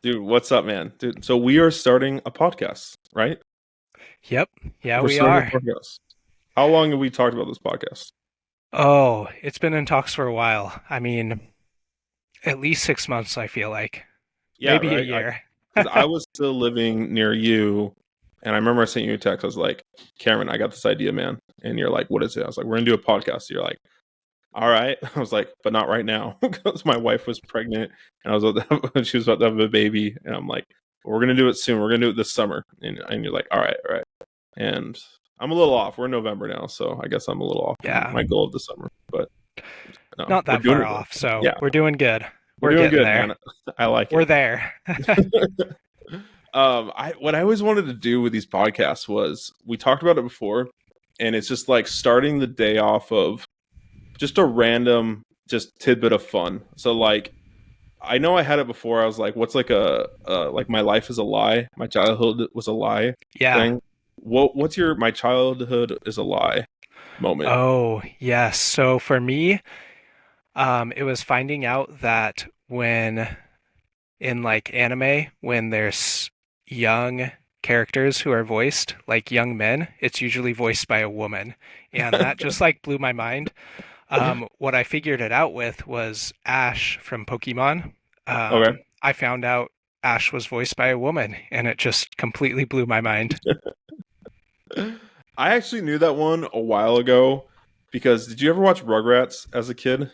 Dude, what's up, man? Dude, so we are starting a podcast, right? Yep. Yeah, We're we starting a are. podcast. How long have we talked about this podcast? Oh, it's been in talks for a while. I mean, at least 6 months, I feel like. Yeah, Maybe a right. year. Because I was still living near you, and I remember I sent you a text. I was like, "Cameron, I got this idea, man." And you're like, "What is it?" I was like, "We're gonna do a podcast." You're like, "All right." I was like, "But not right now," because my wife was pregnant, and she was about to have a baby, and I'm like, "We're gonna do it soon. We're gonna do it this summer." And you're like, "All right, all right." And I'm a little off. We're in November now, so I guess I'm a little off from Yeah, my goal of the summer. But no, not we're that doing far it though. off. So Yeah, we're doing good. we're We're doing getting good, there. man. I like We're it. there. I what I always wanted to do with these podcasts was we talked about it before, and it's just like starting the day off of just a random just tidbit of fun. So like I know I had it before. I was like, what's like a like my life is a lie, my childhood was a lie Yeah. thing. What's your my childhood is a lie moment? Oh, yes. So for me, it was finding out that when in like anime, when there's young characters who are voiced like young men, it's usually voiced by a woman. And that just like blew my mind. What I figured it out with was Ash from Pokemon. Okay. I found out Ash was voiced by a woman, and it just completely blew my mind. I actually knew that one a while ago because did you ever watch Rugrats as a kid?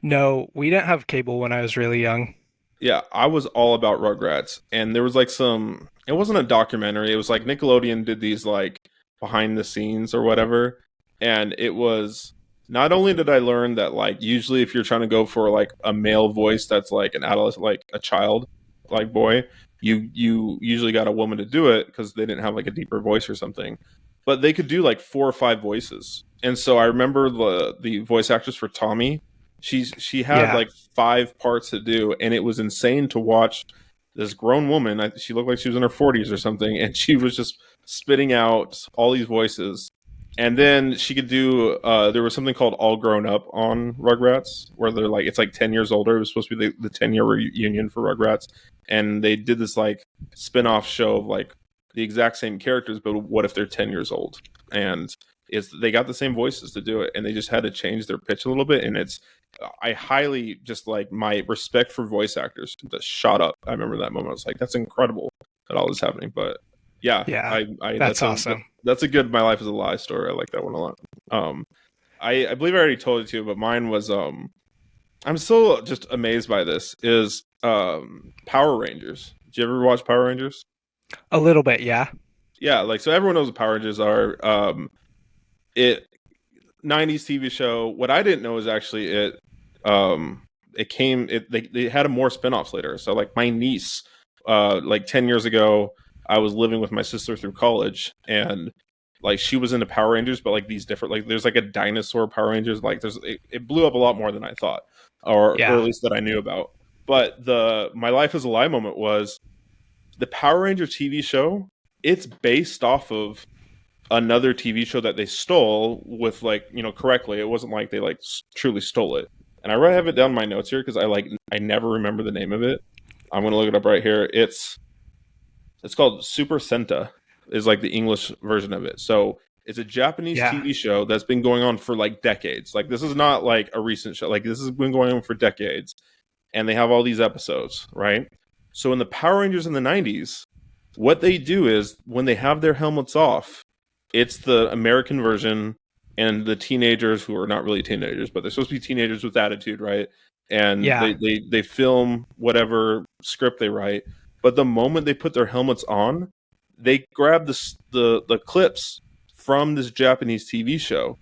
No, we didn't have cable when I was really young. Yeah, I was all about Rugrats, and there was like some. It wasn't a documentary. It was like Nickelodeon did these like behind the scenes or whatever, and it was. Not only did I learn that like usually if you're trying to go for like a male voice that's like an adolescent, like a child, like boy, you usually got a woman to do it because they didn't have like a deeper voice or something, but they could do like four or five voices, and so I remember the voice actress for Tommy. She had Yeah. like five parts to do, and it was insane to watch this grown woman. She looked like she was in her 40s or something, and she was just spitting out all these voices. And then she could do. There was something called All Grown Up on Rugrats, where they're like it's like 10 years older. It was supposed to be the 10 year reunion for Rugrats, and they did this like spin off show of like the exact same characters, but what if they're 10 years old? And it's they got the same voices to do it, and they just had to change their pitch a little bit, and it's I highly just like my respect for voice actors just shot up. I remember that moment. I was like, that's incredible that all this is happening. But yeah, Yeah. I That's awesome. that's a good my life is a lie story. I like that one a lot. Um, I believe I already told it to you, but mine was I'm still just amazed by this is Power Rangers. Did you ever watch Power Rangers? A little bit, yeah. Yeah, like so everyone knows what Power Rangers are. It 90s TV show. What I didn't know is actually it came they had a more spin-offs later. So like my niece like 10 years ago I was living with my sister through college, and like she was into Power Rangers, but like these different like there's like a dinosaur Power Rangers, like it blew up a lot more than I thought, or Yeah. at least that I knew about. But the my life as a lie moment was the Power Rangers TV show. It's based off of another TV show that they stole with like correctly. It wasn't like they like truly stole it. And I really have it down in my notes here because I never remember the name of it. I'm gonna look it up right here. It's called Super Senta is like the English version of it. So it's a Japanese Yeah. TV show that's been going on for like decades. Like this is not like a recent show. Like this has been going on for decades, and they have all these episodes, right? So in the Power Rangers in the 90s, what they do is when they have their helmets off, it's the American version, and the teenagers who are not really teenagers, but they're supposed to be teenagers with attitude, right? And Yeah. they film whatever script they write, but the moment they put their helmets on, they grab the clips from this Japanese TV show,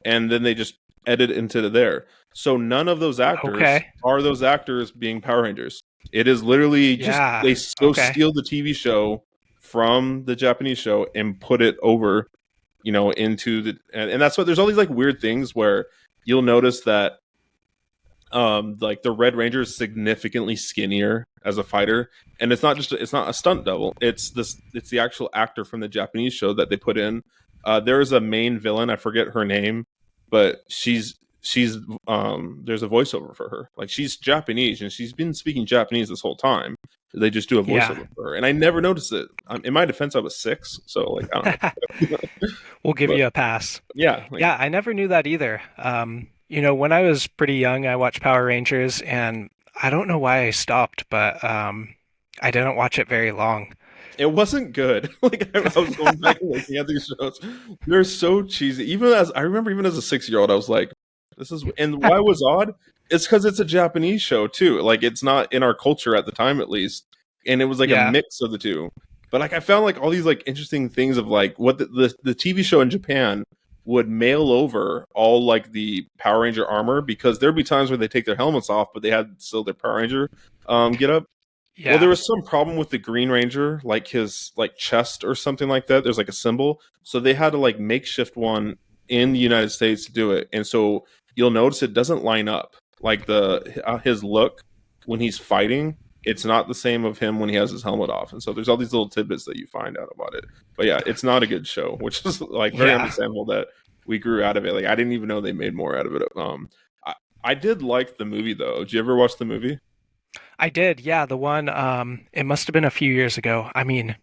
and then they just edit into there. So none of those actors Okay. are those actors being Power Rangers. It is literally just Yeah. they go Okay. steal the TV show from the Japanese show and put it over, into and that's what there's all these like weird things where you'll notice that like the Red Ranger is significantly skinnier as a fighter, and it's not a stunt double. It's the actual actor from the Japanese show that they put in. There is a main villain, I forget her name, but she's there's a voiceover for her. Like she's Japanese and she's been speaking Japanese this whole time. They just do a Yeah. voiceover for her, and I never noticed it. In my defense, I was 6, so like I don't know, We'll give but you a pass. yeah, like Yeah, I never knew that either. When I was pretty young, I watched Power Rangers, and I don't know why I stopped, but I didn't watch it very long. it wasn't good. Like I was going back and looking at these shows, they're so cheesy. Even as I remember, even as a 6 year old, I was like, "This is." And why it was odd? It's because it's a Japanese show too. Like it's not in our culture at the time, at least, and it was like a Yeah, mix of the two. But like I found like all these like interesting things of like what the TV show in Japan would mail over all like the Power Ranger armor because there'd be times where they take their helmets off, but they had still their Power Ranger get up. Well, there yeah, was some problem with the Green Ranger, like his like chest or something like that. There's like a symbol, so they had to like makeshift one in the United States to do it. And so you'll notice it doesn't line up. Like the his look when he's fighting, it's not the same of him when he has his helmet off. And so there's all these little tidbits that you find out about it. But yeah, it's not a good show, which is like very yeah. understandable that we grew out of it. Like I didn't even know they made more out of it. I, I did like the movie though. Did you ever watch the movie? I did. Yeah, the one. It must have been a few years ago. I mean,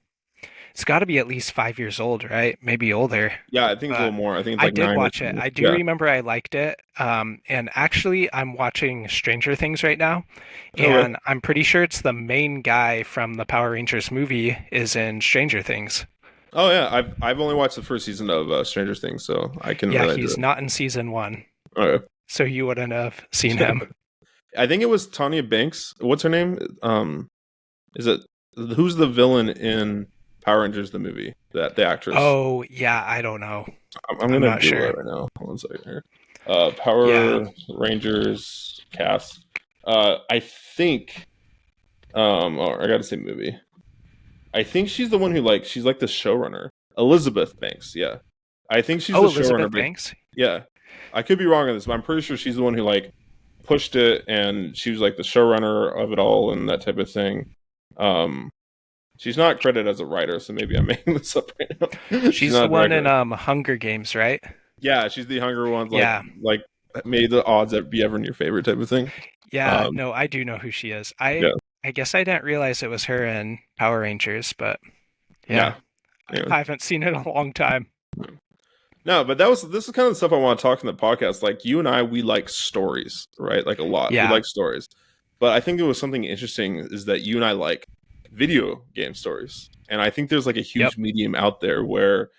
it's got to be at least 5 years old, right? Maybe older. Yeah, I think it's a little But more. I think it's I like did 9 or watch it. 10. I do Yeah. remember I liked it. And actually, I'm watching Stranger Things right now, Okay. and I'm pretty sure it's the main guy from the Power Rangers movie is in Stranger Things. Oh yeah, I've only watched the first season of Stranger Things, so I can Yeah, relate to he's it. not in season one, Okay. so you wouldn't have seen him. I think it was Tanya Banks. What's her name? Is it who's the villain in Power Rangers the movie? That the actress. Oh, yeah, I don't know. I'm I'm gonna not Google sure. it right now. One second here. Yeah. Power Rangers cast. I think. Oh, I gotta say movie. I think she's the one who like she's like the showrunner. Elizabeth Banks. Yeah, I think she's Oh, the showrunner. Elizabeth But Banks? yeah, I could be wrong on this, but I'm pretty sure she's the one who like pushed it, and she was like the showrunner of it all and that type of thing. Um, she's not credited as a writer, so maybe I'm making this up right now. She's She's not the a one director. in Hunger Games, right? Yeah, she's the Hunger ones, Yeah. like made the odds that be ever in your favor type of thing. Yeah, Um, no, I do know who she is. yeah, I guess I didn't realize it was her in Power Rangers, but yeah, yeah. Anyway. I haven't seen it in a long time. No, but this is kind of the stuff I want to talk in the podcast. Like you and I, we like stories, right? Like a lot. We Yeah. like stories. But I think there was something interesting is that you and I like video game stories. And I think there's like a Yep. huge medium out there where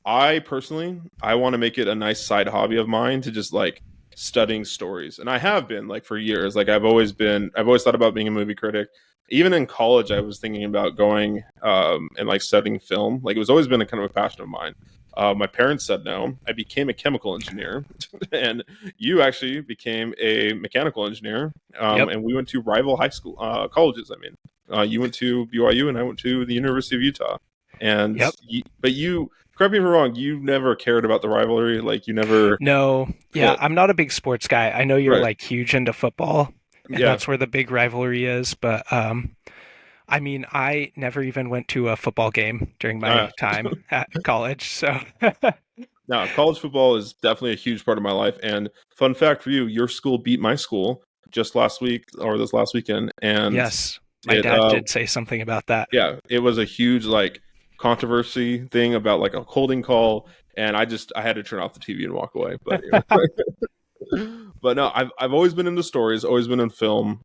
I personally I want to make it a nice side hobby of mine to just like studying stories. And I have been like for years. Like I've always thought about being a movie critic. Even in college I was thinking about going and like studying film. Like it was always been a kind of a passion of mine. My parents said no. I became a chemical engineer, and you actually became a mechanical engineer. Yep. And we went to rival high school colleges. I mean, you went to BYU, and I went to the University of Utah. And Yep. but you, correct me if I'm wrong, you never cared about the rivalry. Like you never, No. yeah, Yeah, I'm not a big sports guy. I know you're right, like huge into football, and yeah. that's where the big rivalry is, but I mean, I never even went to a football game during Uh, my time at college, so Now, college football is definitely a huge part of my life. And fun fact for you, your school beat my school just last week or this last weekend, and yes, my it dad did say something about that. yeah, it was a huge like controversy thing about like a holding call, and I had to turn off the TV and walk away. But but no, I've always been into stories, always been in film.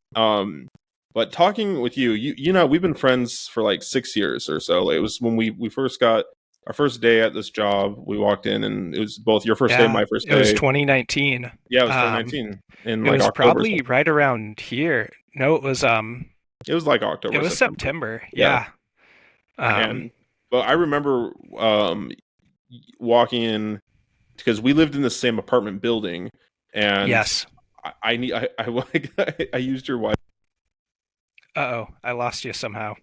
But talking with you know, we've been friends for like 6 years or so. Like, it was when we first got our first day at this job. We walked in, and it was both your first day, Yeah, my first it was day. 2019. Yeah, it was Um, 2019 in it like was October. probably right around here. No, It was like it October, was September. September. Yeah, Yeah. Um, and but I remember walking in because we lived in the same apartment building, and yes. I need I used your wife. Uh-oh, I lost you somehow.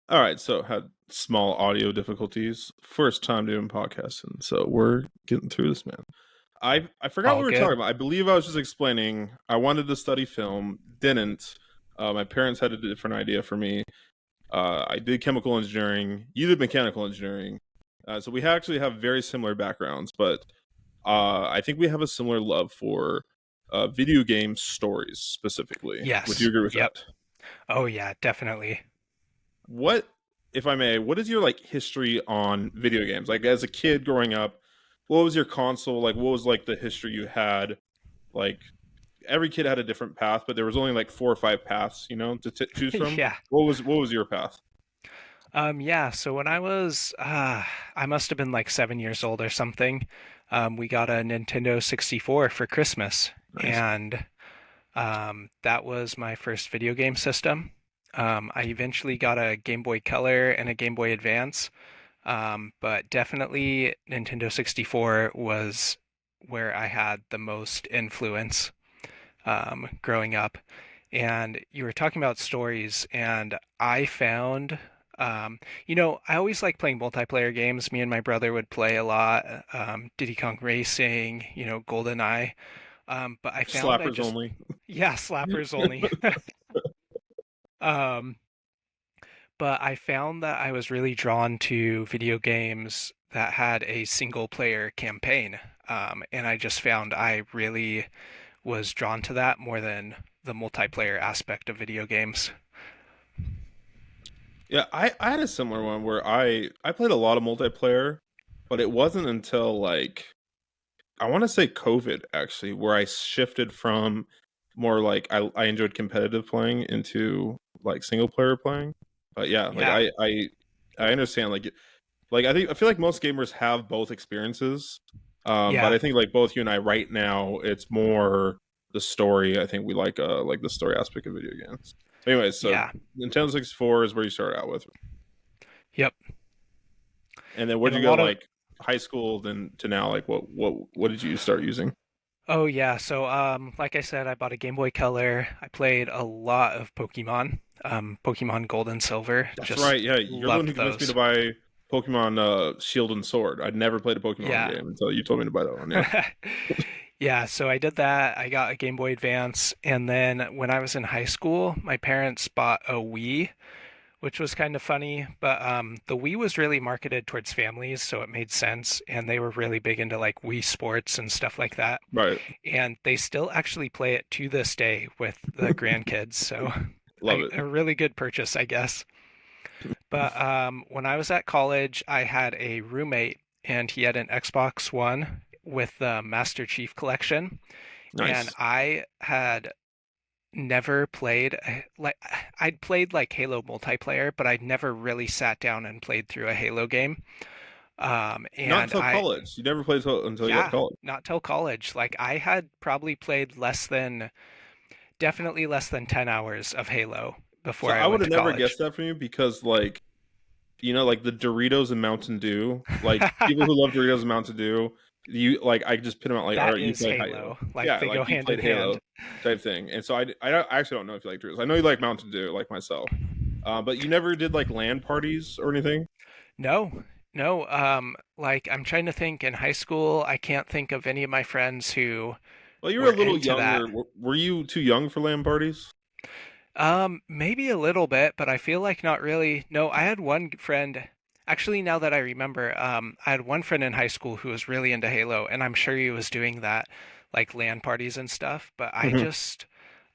All right, so had small audio difficulties. First time doing podcasting, so we're getting through this, man. I forgot what All we were talking good. about. I believe I was just explaining I wanted to study film, didn't. My parents had a different idea for me. I did chemical engineering. You did mechanical engineering. So we actually have very similar backgrounds, but I think we have a similar love for video game stories specifically. Would you Yes. agree with Yep. that? Oh yeah, definitely. What, if I may, what is your like history on video games? Like as a kid growing up, what was your console? Like what was like the history you had? Like every kid had a different path, but there was only like four or five paths, to choose from. Yeah. What was your path? Yeah, so when I must have been like 7 years old or something. We got a Nintendo 64 for Christmas, Nice. and that was my first video game system. I eventually got a Game Boy Color and a Game Boy Advance, but definitely Nintendo 64 was where I had the most influence growing up. And you were talking about stories, and I found, I always like playing multiplayer games. Me and my brother would play a lot, Diddy Kong Racing, GoldenEye. But I found Slappers only. yeah, slappers only. Um, but I found that I was really drawn to video games that had a single player campaign. And I just found I really was drawn to that more than the multiplayer aspect of video games. Yeah, I had a similar one where I played a lot of multiplayer, but it wasn't until like I want to say COVID actually where I shifted from more like I enjoyed competitive playing into like single player playing. But yeah, like Yeah, I understand like I feel like most gamers have both experiences. But yeah, I think like both you and I right now it's more the story. I think we like the story aspect of video games. Anyways, so yeah, Nintendo 64 is where you started out with. yep. And then where'd And a you go lot of like high school then to now like what did you start using? Oh yeah, so like I said, I bought a Game Boy Color. I played a lot of Pokemon, Pokemon Gold and Silver. That's Just right. Yeah, you're the one who loved convinced me to those. buy Pokemon Shield and Sword. I'd never played a Pokemon Yeah. game until you told me to buy that one. Yeah. Yeah, so I did that. I got a Game Boy Advance, and then when I was in high school, my parents bought a Wii, which was kind of funny. But the Wii was really marketed towards families, so it made sense, and they were really big into like Wii Sports and stuff like that. Right. And they still actually play it to this day with the grandkids. So Love it. a really good purchase, I guess. But when I was at college, I had a roommate, and he had an Xbox One with the Master Chief Collection, and Nice. I had never played like I'd played like Halo multiplayer, but I'd never really sat down and played through a Halo game. Not And until I college. You never played until you got to Yeah, college. not till college. Like I had probably played definitely less than 10 hours of Halo So before I I would went have to never college. guessed that from you because like like the Doritos and Mountain Dew, like people who love Doritos and Mountain Dew, you like I just put them out like, all That right, you is play Halo, Halo. Like yeah, they like go you hand in played hand. Halo type thing, and so I actually don't know if you like Doritos. I know you like Mountain Dew, like myself, but you never did like LAN parties or anything. No, no. Like I'm trying to think in high school, I can't think of any of my friends who Well, you were were a little into younger. that. Were you too young for LAN parties? Maybe a little bit, but I feel like not really. No, I had one friend. Actually, now that I remember, I had one friend in high school who was really into Halo, and I'm sure he was doing that, like LAN parties and stuff. But Hmm.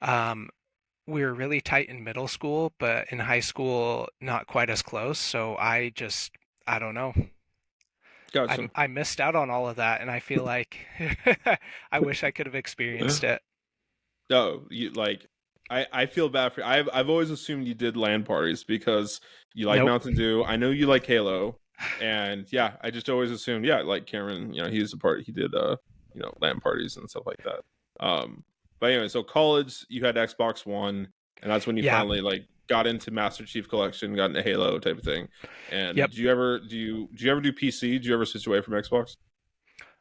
um, we were really tight in middle school, but in high school, not quite as close. So I don't know. Gotcha. I missed out on all of that, and I feel like I wish I could have experienced it. No, you like I feel bad for you. I've always assumed you did LAN parties because you like Nope. Mountain Dew. I know you like Halo, and yeah, I just always assumed like Cameron. He's a part. He did LAN parties and stuff like that. But anyway, so college you had Xbox One, and that's when you Yeah. finally like got into Master Chief Collection, got into Halo type of thing. And Yep. do you ever do PC? Do you ever switch away from Xbox?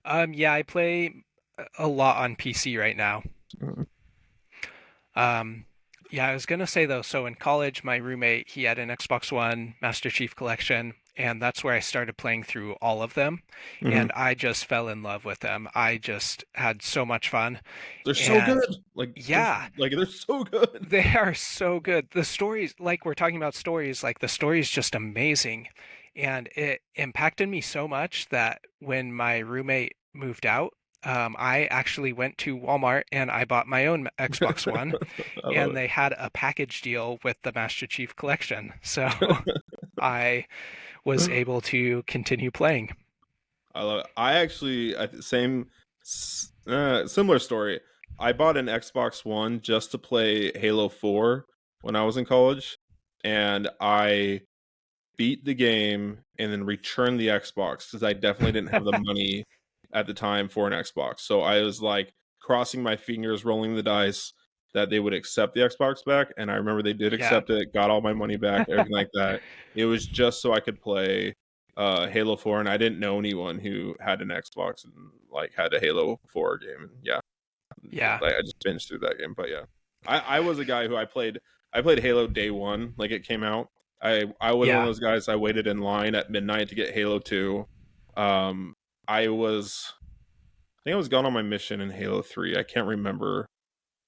Yeah, I play a lot on PC right now. Mhm. Um, yeah, I was gonna say though, so in college, my roommate, he had an Xbox One Master Chief Collection, and that's where I started playing through all of them, Mhm. and I just fell in love with them. I just had so much fun, They're so and good. Like yeah, they're so good. they are so good. The stories, like we're talking about stories, like the story is just amazing. And it impacted me so much that when my roommate moved out, I actually went to Walmart and I bought my own Xbox One, I love and they had a package deal with the Master Chief Collection. So I was it. able to continue playing. I love it. I actually similar story. I bought an Xbox One just to play Halo 4 when I was in college, and I beat the game and then returned the Xbox because I definitely didn't have the money at the time for an Xbox. So I was like crossing my fingers, rolling the dice that they would accept the Xbox back. And I remember they did Yeah. accept it, got all my money back, everything like that. It was just so I could play Halo 4, and I didn't know anyone who had an Xbox and like had a Halo 4 game. And yeah, Yeah. I just binged through that game. But yeah, I was a guy who I played Halo day one, like it came out. I was one of Yeah. those guys. I waited in line at midnight to get Halo 2. Um, I was I think I was gone on my mission in Halo 3. I can't remember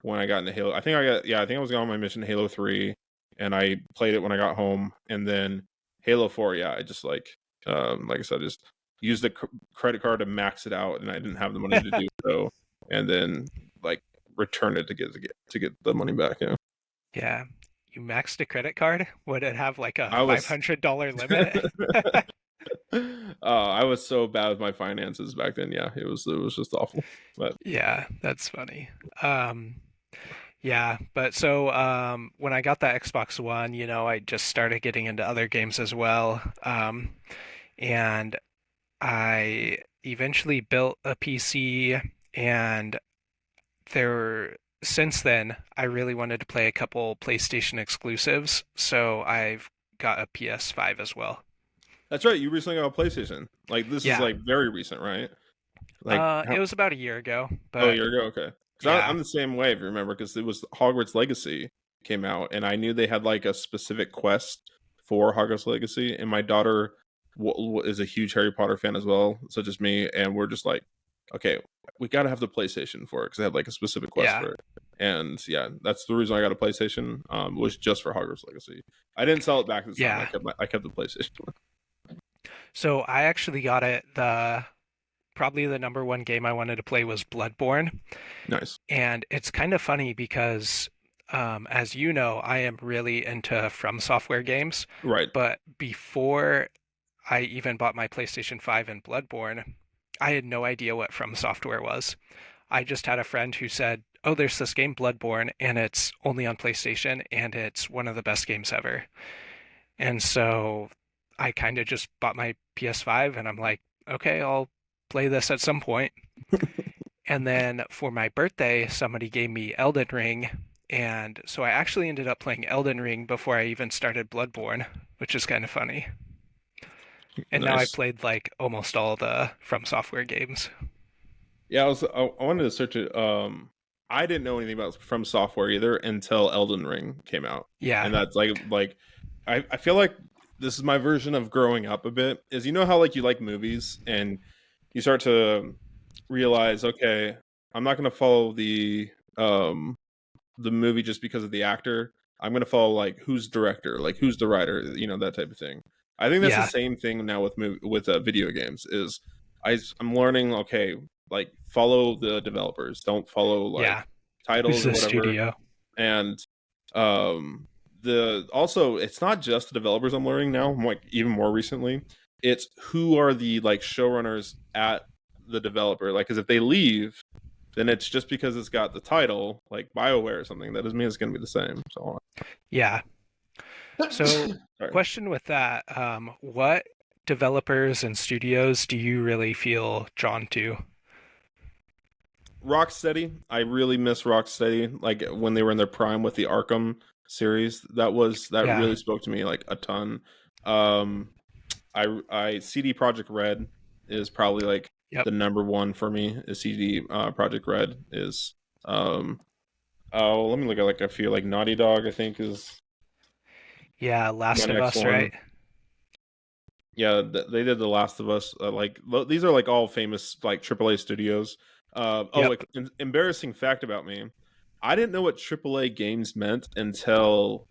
when I got into Halo. I think I was gone on my mission in Halo 3, and I played it when I got home. And then Halo 4, yeah, I just like I said, just used the credit card to max it out, and I didn't have the money to do so, and then like return it to get the money back. Yeah, Yeah. You maxed a credit card? Would it have like a I was $500 limit? I was so bad with my finances back then. Yeah, it was just awful. But Yeah, that's funny. Um, yeah, but so when I got that Xbox One, I just started getting into other games as well. And I eventually built a PC, and since then, I really wanted to play a couple PlayStation exclusives, so I've got a PS5 as well. that's right. You recently got a PlayStation. Like this is Yeah, like very recent, right? Like it how, was about a year ago, oh, a but year ago. Okay, because yeah, I'm the same way. If you remember, because it was Hogwarts Legacy came out, and I knew they had like a specific quest for Hogwarts Legacy, and my daughter is a huge Harry Potter fan as well, such as me, and we're just like, okay, we got to have the PlayStation for it because they had like a specific quest yeah, for it. And yeah, that's the reason I got a PlayStation. Was just for Hogwarts Legacy. I didn't sell it back this time. yeah. I kept the PlayStation. So I actually got it. The Probably the number one game I wanted to play was Bloodborne. Nice. And it's kind of funny because, as you know, I am really into From Software games. Right. But before I even bought my PlayStation 5 and Bloodborne, I had no idea what From Software was. I just had a friend who said, "Oh, there's this game Bloodborne, and it's only on PlayStation, and it's one of the best games ever." And so I kind of just bought my PS5, and I'm like, okay, I'll play this at some point. And then for my birthday, somebody gave me Elden Ring. And so I actually ended up playing Elden Ring before I even started Bloodborne, which is kind of funny. And now I've Nice. played like almost all the From Software games. Yeah, I wanted to search it. I didn't know anything about From Software either until Elden Ring came out, Yeah, and that's like I feel like this is my version of growing up a bit. Is you know how like you like movies and you start to realize, okay, I'm not going to follow the movie just because of the actor. I'm going to follow like who's director, like who's the writer, that type of thing. I think that's the yeah, same thing now with video games. Is I'm learning, okay, like follow the developers, don't follow like yeah. Who's titles or the whatever. studio? And the also it's not just the developers I'm learning now. I'm like even more recently, it's who are the like showrunners at the developer. Like, because if they leave, then it's just because it's got the title like BioWare or something. That doesn't mean it's going to be the same. So Yeah. So, sorry. question with that, what developers and studios do you really feel drawn to? Rocksteady, I really miss Rocksteady. Like when they were in their prime with the Arkham series, that Yeah, really spoke to me like a ton. Um, I CD Project Red is probably like yep. the number one for me. Is CD Project Red is oh, let me look at like a few like Naughty Dog. I think is Yeah, my Last of next Us, one. right? Yeah, they did The Last of Us. These are like all famous like AAA studios. Oh, Yep. like embarrassing fact about me, I didn't know what AAA games meant until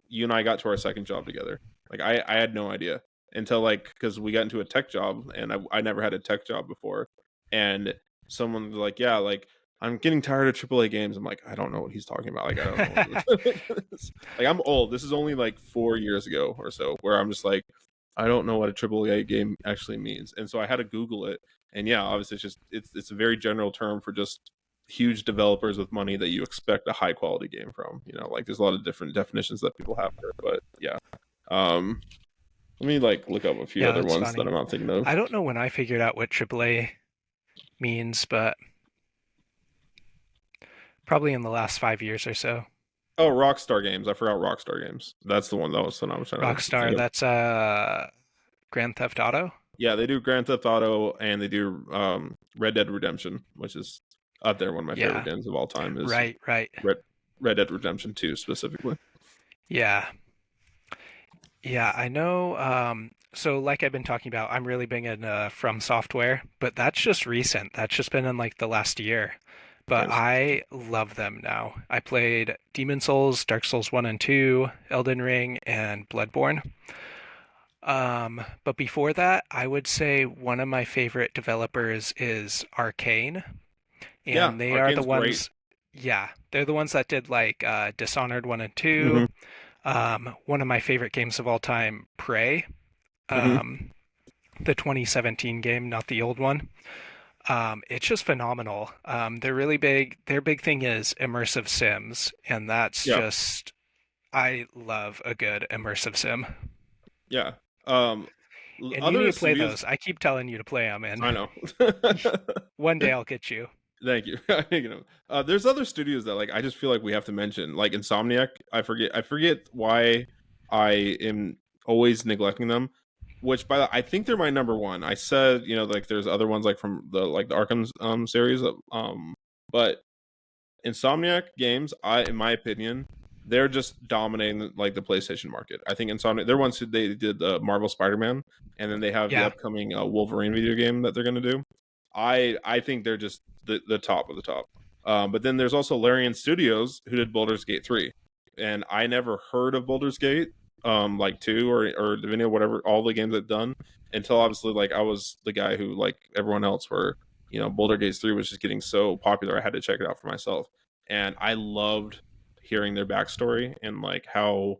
you and I got to our second job together. Like I had no idea, until like because we got into a tech job and I never had a tech job before, and someone was like, yeah, like I'm getting tired of AAA games. I'm like, I don't know what he's talking about. Like I don't know what like I'm old. This is only like 4 years ago or so where I'm just like, I don't know what a AAA game actually means, and so I had to Google it. And yeah, obviously it's a very general term for just huge developers with money that you expect a high quality game from. You know, like there's a lot of different definitions that people have for it, but yeah. Um, Let me like look up a few Yeah, other that's ones that funny. I'm not thinking of. I don't know when I figured out what AAA means, but probably in the last 5 years or so. Oh, Rockstar Games. I forgot Rockstar Games. That's the one that was the one I was trying to think Rockstar, of. that's Grand Theft Auto. Yeah, they do Grand Theft Auto and they do Red Dead Redemption, which is up there one of my favorite Yeah, games of all time is right, right. Red Red Dead Redemption 2 specifically. Yeah, yeah, I know. So like I've been talking about, I'm really big in From Software, but that's just recent. That's just been in like the last year. But Nice. I love them now. I played Demon Souls, Dark Souls 1 and 2, Elden Ring, and Bloodborne. But before that, I would say one of my favorite developers is Arcane, Yeah, and they are the Arcane's great. ones, yeah, they're the ones that did like Dishonored 1 and 2. Hmm. One of my favorite games of all time, Prey, Hmm. um, the 2017 game, not the old one. It's just phenomenal. They're really big. Their big thing is immersive sims, and that's Yeah, just, I love a good immersive sim. yeah. Um, And you need Other to play studios, those. I keep telling you to play them, I and know. one day I'll get you. Thank you. You know, there's other studios that like I just feel like we have to mention, like Insomniac. I forget why I am always neglecting them. Which by the, I think they're my number one. I said, you know, like there's other ones like from the Arkham series, but Insomniac games, in my opinion, they're just dominating like the PlayStation market. I think Insomniac, they're ones who they did Marvel Spider-Man, and then they have the Yeah, upcoming Wolverine video game that they're going to do. I think they're just the top of the top. But then there's also Larian Studios who did Baldur's Gate 3, and I never heard of Baldur's Gate like 2 or Divinity, whatever, all the games they've done until obviously like I was the guy who like everyone else were, you know, Baldur's Gate 3 was just getting so popular I had to check it out for myself. And I loved hearing their backstory and like how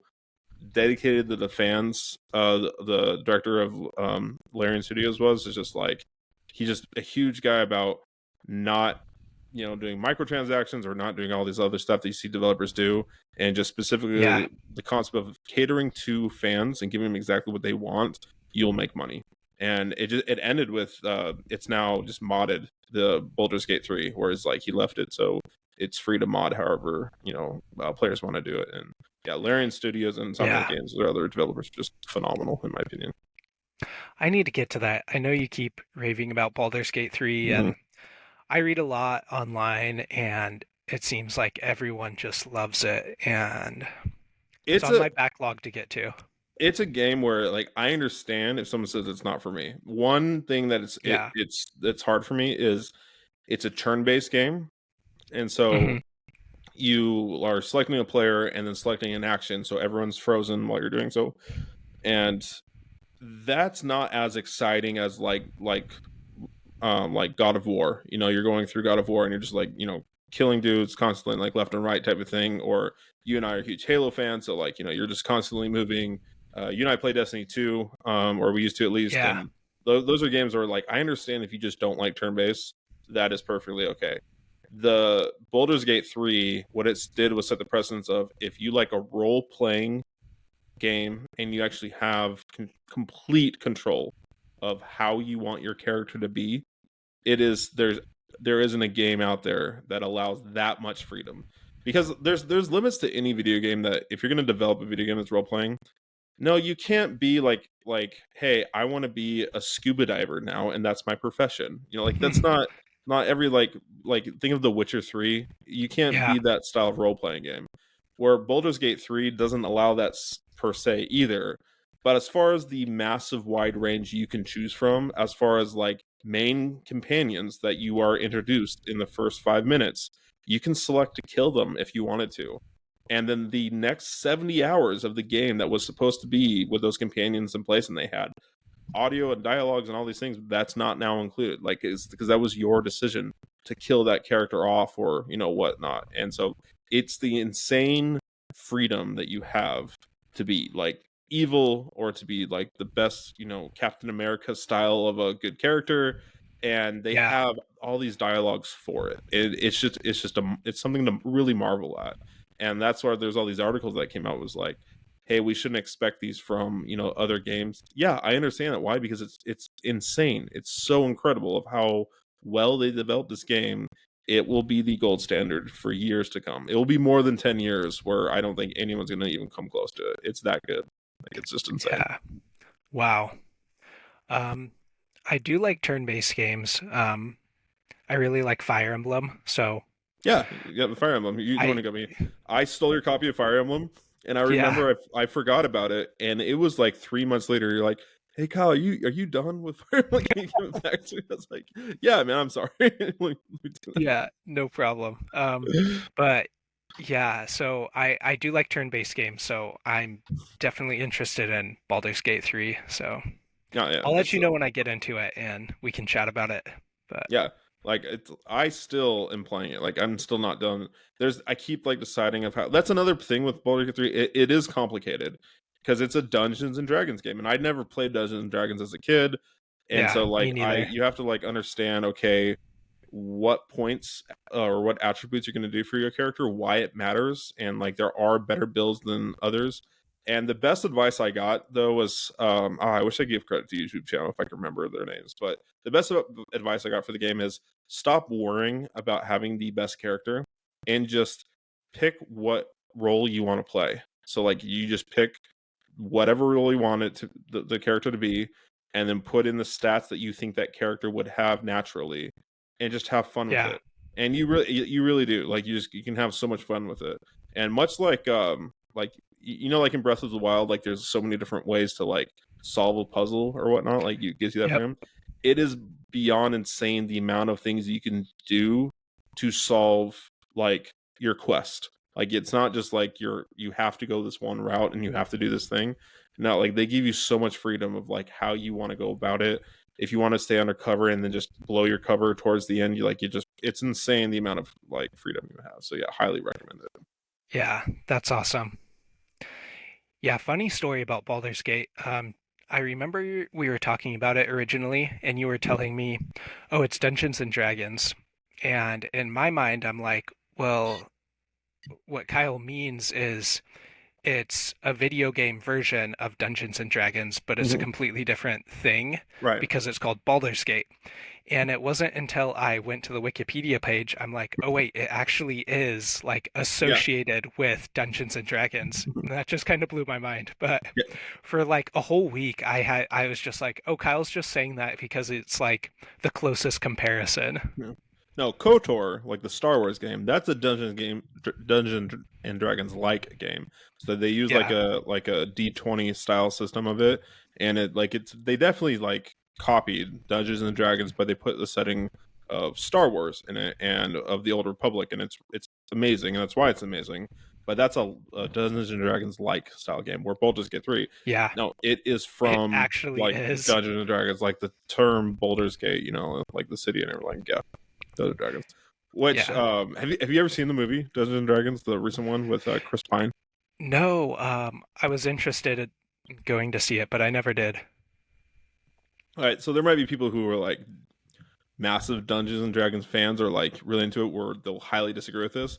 dedicated the fans the director of Larian Studios was. Is just like he's just a huge guy about not, you know, doing microtransactions or not doing all these other stuff that you see developers do, and just yeah, specifically the concept of catering to fans and giving them exactly what they want. You'll make money. And it ended with it's now just modded the Baldur's Gate 3, whereas like he left it so it's free to mod however, you know, players want to do it. And yeah, Larian Studios and some of the yeah. games, their other developers are just phenomenal in my opinion. I need to get to that. I know you keep raving about Baldur's Gate 3, Hmm. and I read a lot online, and it seems like everyone just loves it, and it's It's on a my backlog to get to. it's a game where like I understand if someone says it's not for me. One thing that Yeah. it's that's hard for me is it's a turn-based game, and so Hmm. you are selecting a player and then selecting an action, so everyone's frozen while you're doing so, and that's not as exciting as like God of War. You know, you're going through God of War and you're just like, you know, killing dudes constantly, like left and right type of thing. Or you and I are huge Halo fans, so like, you know, you're just constantly moving. You and I play Destiny 2, or we used to at least, Yeah. and those are games where like I understand if you just don't like turn based, that is perfectly okay. The Baldur's Gate 3, what it did was set the precedence of if you like a role playing game and you actually have complete control of how you want your character to be, it is there isn't a game out there that allows that much freedom, because there's limits to any video game. That if you're going to develop a video game that's role playing, no, you can't be like, hey, I want to be a scuba diver now, and that's my profession. You know, like that's not every like think of The Witcher 3. You can't Yeah. be that style of role playing game. Where Baldur's Gate 3 doesn't allow that per se either. But as far as the massive wide range you can choose from, as far as like main companions that you are introduced in the first 5 minutes, you can select to kill them if you wanted to. And then the next 70 hours of the game that was supposed to be with those companions in place, and they had audio and dialogues and all these things, that's not now included. Like, it's because that was your decision to kill that character off, or whatnot. And so it's the insane freedom that you have to be like evil, or to be like the best, Captain America style of a good character. And they Yeah. have all these dialogues for it. It's something to really marvel at. And that's why there's all these articles that came out, was like, hey, we shouldn't expect these from other games. Yeah, I understand that. Why? Because it's insane. It's so incredible of how well they developed this game. It will be the gold standard for years to come. It will be more than 10 years where I don't think anyone's going to even come close to it. It's that good. Like, it's just insane. Yeah. Wow. Um, I do like turn-based games. I really like Fire Emblem, so Yeah, yeah, the Fire Emblem. You want I to get me? I stole your copy of Fire Emblem, and I yeah, remember I forgot about it, and it was like 3 months later. You're like, "Hey, Kyle, are you done with Fire Emblem? Can you give it back to me?" I was like, "Yeah, man, I'm sorry." Let me do yeah, no problem. that. But yeah, so I do like turn-based games, so I'm definitely interested in Baldur's Gate 3. So Yeah, yeah, I'll let it's you know when I get into it and we can chat about it. But yeah. Like, I still am playing it. Like, I'm still not done. I keep like deciding of how. That's another thing with Baldur's Gate 3. It is complicated because it's a Dungeons and Dragons game, and I'd never played Dungeons and Dragons as a kid, and yeah, so me like neither. you have to like understand, okay, what points or what attributes you're going to do for your character, why it matters, and like there are better builds than others. And the best advice I got though was, I wish I gave credit to YouTube channel if I can remember their names, but the best advice I got for the game is stop worrying about having the best character and just pick what role you want to play. So like, you just pick whatever role you want it to the character to be, and then put in the stats that you think that character would have naturally, and just have fun with Yeah, it. And you really do, like, you can have so much fun with it. And much like like in Breath of the Wild, like there's so many different ways to like solve a puzzle or whatnot, like you gives you that yep, freedom. It is beyond insane the amount of things you can do to solve like your quest. Like, it's not just like you have to go this one route and you have to do this thing. No, like, they give you so much freedom of like how you want to go about it. If you want to stay undercover and then just blow your cover towards the end, it's insane the amount of like freedom you have. So yeah, highly recommend it. yeah, that's awesome. Yeah, funny story about Baldur's Gate. I remember we were talking about it originally, and you were telling me, "Oh, it's Dungeons and Dragons." And in my mind, I'm like, "Well, what Kyle means is it's a video game version of Dungeons and Dragons, but it's a Mhm. completely different thing Right. because it's called Baldur's Gate." And it wasn't until I went to the Wikipedia page, I'm like, oh wait, it actually is like Yeah. associated with Dungeons and Dragons. And that just kind of blew my mind. But Yeah. for like a whole week, I was just like, oh, Kyle's just saying that because it's like the closest comparison. Yeah. No, KOTOR, like the Star Wars game, that's a Dungeons and Dragons like game. So they use like Yeah, a D20 style system of it, and they definitely like copied Dungeons and Dragons, but they put the setting of Star Wars in it and of the Old Republic, and it's amazing, and that's why it's amazing. But that's a Dungeons and Dragons like style game, where Baldur's Gate 3. yeah, No, it is it from actually like is. Dungeons and Dragons, like the term Baldur's Gate, like the city and everything. Yeah. Dungeons and Dragons. Which Yeah. have you ever seen the movie Dungeons and Dragons, the recent one with Chris Pine? No, I was interested in going to see it, but I never did. All right, so there might be people who are like massive Dungeons and Dragons fans, or like really into it, where they'll highly disagree with this.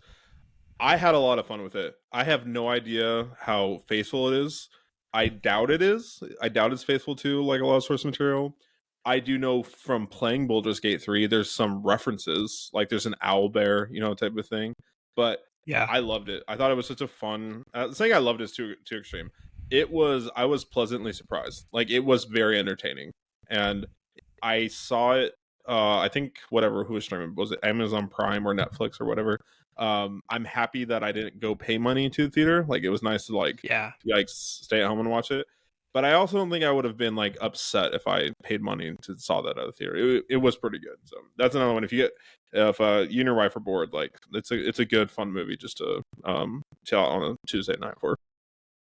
I had a lot of fun with it. I have no idea how faithful it is. I doubt it is. I doubt it's faithful to like a lot of source material. I do know from playing Baldur's Gate 3, there's some references, like there's an owl bear, type of thing. But Yeah, I loved it. I thought it was such a fun. Saying I loved it is too extreme. I was pleasantly surprised. Like, it was very entertaining, and I saw it. I think whatever who was streaming, was it Amazon Prime or Netflix or whatever. I'm happy that I didn't go pay money to the theater. Like, it was nice to yeah, stay at home and watch it. but I also don't think I would have been like upset if I paid money to saw that at the theater. It was pretty good. So that's another one. If you get if you and your wife are bored, like it's a good fun movie just to chill out on a Tuesday night for.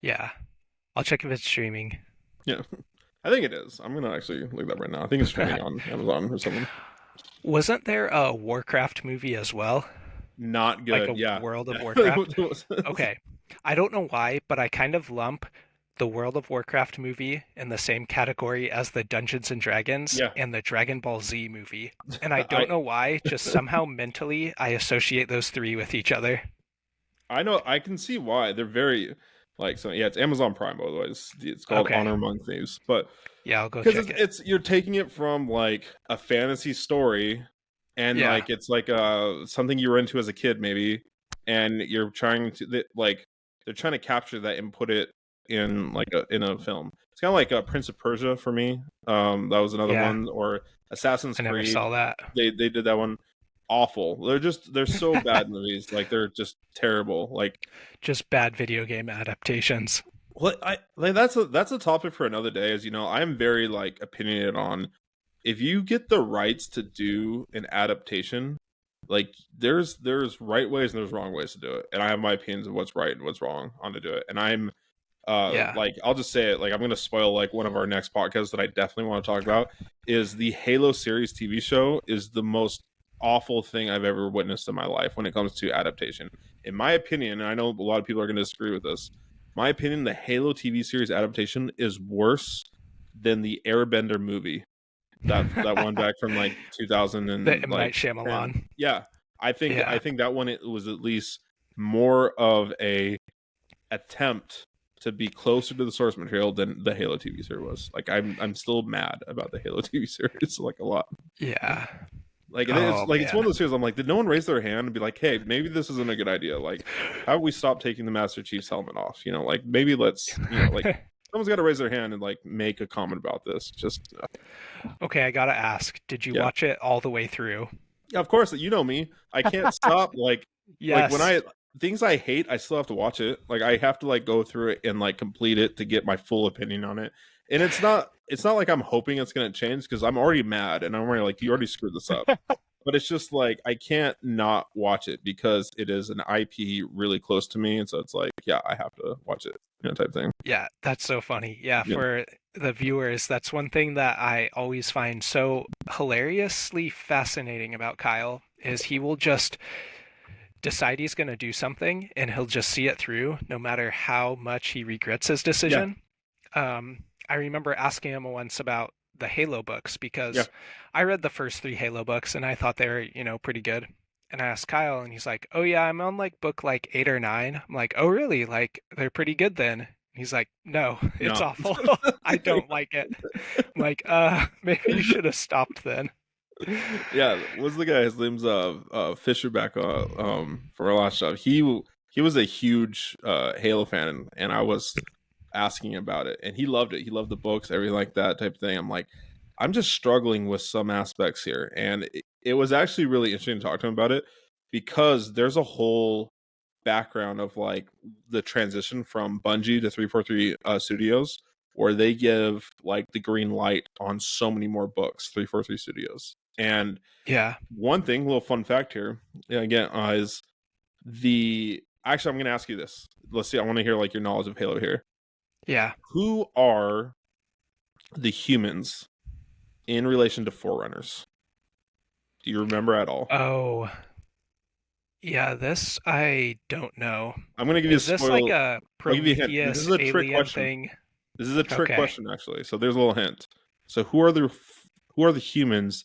Yeah, I'll check if it's streaming. Yeah, I think it is. I'm gonna actually look that up right now. I think it's streaming on Amazon or something. Wasn't there a Warcraft movie as well? Not Like good. a Yeah. World of Yeah. Warcraft? Okay. I don't know why, but I kind of lump the World of Warcraft movie in the same category as the Dungeons and Dragons Yeah. and the Dragon Ball Z movie. And I I don't know why, just somehow mentally I associate those three with each other. I know I can see why they're very like so. Yeah, it's Amazon Prime by the way. It's called Okay. Honor Among Thieves, but Yeah, I'll go because check it. it's you're taking it from like a fantasy story, and Yeah. like it's like something you were into as a kid maybe, and you're trying to like they're trying to capture that and put it in like in a film. It's kind of like Prince of Persia for me. That was another Yeah. one, or Assassin's I never Creed. saw that. They did that one. Awful. They're so bad movies. Like they're just terrible. Like Just bad video game adaptations. what I like that's a topic for another day. As you know, I'm very like opinionated on if you get the rights to do an adaptation, like there's right ways and there's wrong ways to do it. And I have my opinions of what's right and what's wrong on to do it. And I'm Yeah. like I'll just say it, like I'm gonna spoil like one of our next podcasts that I definitely want to talk about is the Halo series TV show is the most awful thing I've ever witnessed in my life when it comes to adaptation. In my opinion, and I know a lot of people are gonna disagree with this, my opinion, the Halo TV series adaptation is worse than the Airbender movie. That one back from like 2000 The and M. like Night 10. Shyamalan. Yeah. I Yeah. think that one it was at least more of a attempt to be closer to the source material than the Halo TV series was. Like I'm still mad about the Halo TV series like a lot. Yeah. Like it's Oh like it's one man. of those series I'm like, did no one raise their hand and be like, hey, maybe this isn't a good idea? Like, how about we stop taking the Master Chief's helmet off? You know, like maybe let's like someone's got to raise their hand and like make a comment about this. Just Okay, I gotta ask, did you yeah. watch it all the way through? Yeah, of course, you know me. I can't stop like when Yes. I things I hate, I still have to watch it. Like I have to like go through it and like complete it to get my full opinion on it. And it's not like I'm hoping it's going to change because I'm already mad and I'm already like you already screwed this up. But it's just like I can't not watch it because it is an IP really close to me and so it's like yeah, I have to watch it, type thing. Yeah, that's so funny. Yeah, Yeah. for the viewers, that's one thing that I always find so hilariously fascinating about Kyle is he will just decide he's going to do something and he'll just see it through no matter how much he regrets his Yeah. decision. I remember asking him once about the Halo books Yeah. because I read the first three Halo books and I thought they were, pretty good. And I asked Kyle and he's like, "Oh yeah, I'm on like book like 8 or 9." I'm like, "Oh really? Like they're pretty good then?" He's like, "No, it's No. awful. I don't like it." I'm like, maybe you should have stopped then." Yeah, what's the guy? His name's Fisher back for our last job. He was a huge Halo fan and I was asking about it and he loved it. He loved the books, everything like that type of thing. I'm like, I'm just struggling with some aspects here. And it was actually really interesting to talk to him about it because there's a whole background of like the transition from Bungie to 343 Studios where they give like the green light on so many more books, 343 Studios. And Yeah. one thing, little fun fact here, again, is the actually I'm going to ask you this. Let's see. I want to hear like your knowledge of Halo here. Yeah. Who are the humans in relation to Forerunners? Do you remember at all? Oh, yeah, this I don't know. I'm going to give you a Is this like spoil. a I'll give you a hint. This Prometheus is a trick alien question. thing? This is a trick Okay. question, actually. So there's a little hint. So who are the humans,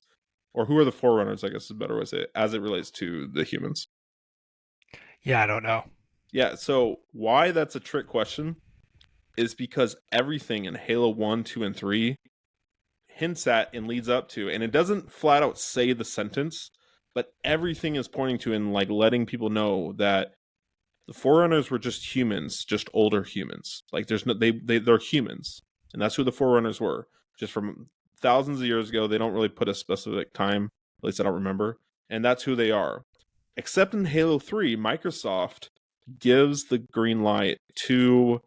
or who are the Forerunners? I guess is a better way to say it, as it relates to the humans. Yeah, I don't know. Yeah. So why that's a trick question is because everything in Halo 1, 2, and 3 hints at and leads up to, and it doesn't flat out say the sentence, but everything is pointing to and like letting people know that the Forerunners were just humans, just older humans. Like there's no they're humans, and that's who the Forerunners were. Just from thousands of years ago, they don't really put a specific time. At least I don't remember, and that's who they are. Except in Halo 3, Microsoft gives the green light to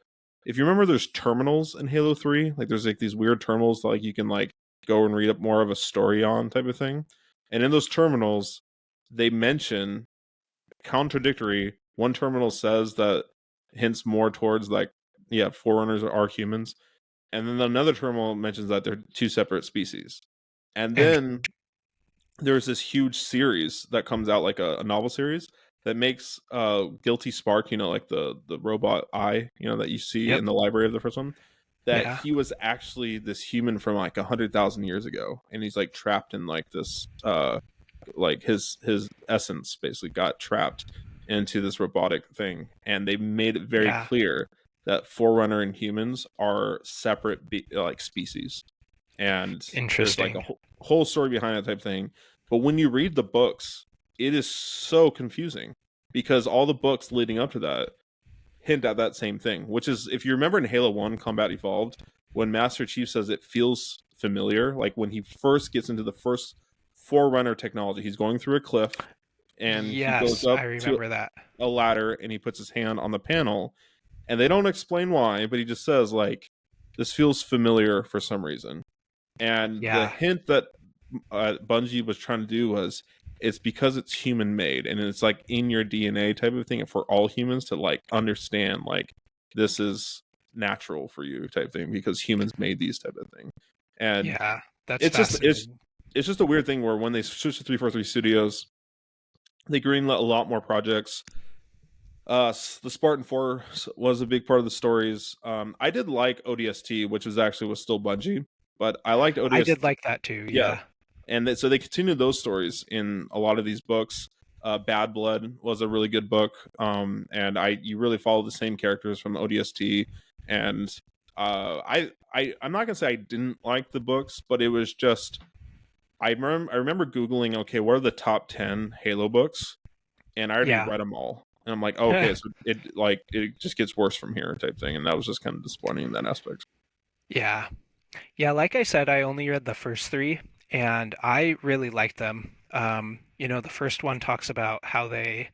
if you remember, there's terminals in Halo 3. Like there's like these weird terminals that like you can like go and read up more of a story on type of thing. And in those terminals, they mention contradictory. One terminal says that hints more towards like, yeah, Forerunners are humans, and then another terminal mentions that they're two separate species. And And then there's this huge series that comes out, like a novel series that makes Guilty Spark, like the robot eye, that you see yep, in the library of the first one, that yeah, he was actually this human from like 100,000 years ago, and he's like trapped in like this like his essence basically got trapped into this robotic thing, and they made it very yeah, clear that Forerunner and humans are separate like species, and there's like a interesting. whole story behind that type thing. But when you read the books, it is so confusing because all the books leading up to that hint at that same thing, which is, if you remember in Halo 1 Combat Evolved, when Master Chief says it feels familiar, like when he first gets into the first Forerunner technology, he's going through a cliff and he goes Yes, I up to remember that. a ladder and he puts his hand on the panel, and they don't explain why, but he just says like, this feels familiar for some reason. And the Yeah, hint that Bungie was trying to do was, it's because it's human made and it's like in your DNA type of thing, and for all humans to like understand like this is natural for you type thing because humans made these type of thing. And yeah, that's it's just it's fascinating. it's just a weird thing where when they switched to 343 Studios, they greenlit a lot more projects. The Spartan 4 was a big part of the stories. I did like ODST, which was still Bungie, but I liked I did ODST. like that too. Yeah, Yeah, and so they continued those stories in a lot of these books. Bad Blood was a really good book, and you really follow the same characters from ODST. And I'm not gonna say I didn't like the books, but it was just, I remember googling, okay, what are the top 10 Halo books, and I already yeah, read them all, and I'm like, oh, okay, so it just gets worse from here type thing, and that was just kind of disappointing in that aspect. yeah, yeah. Like I said, I only read the first three, and I really liked them. The first one talks about how they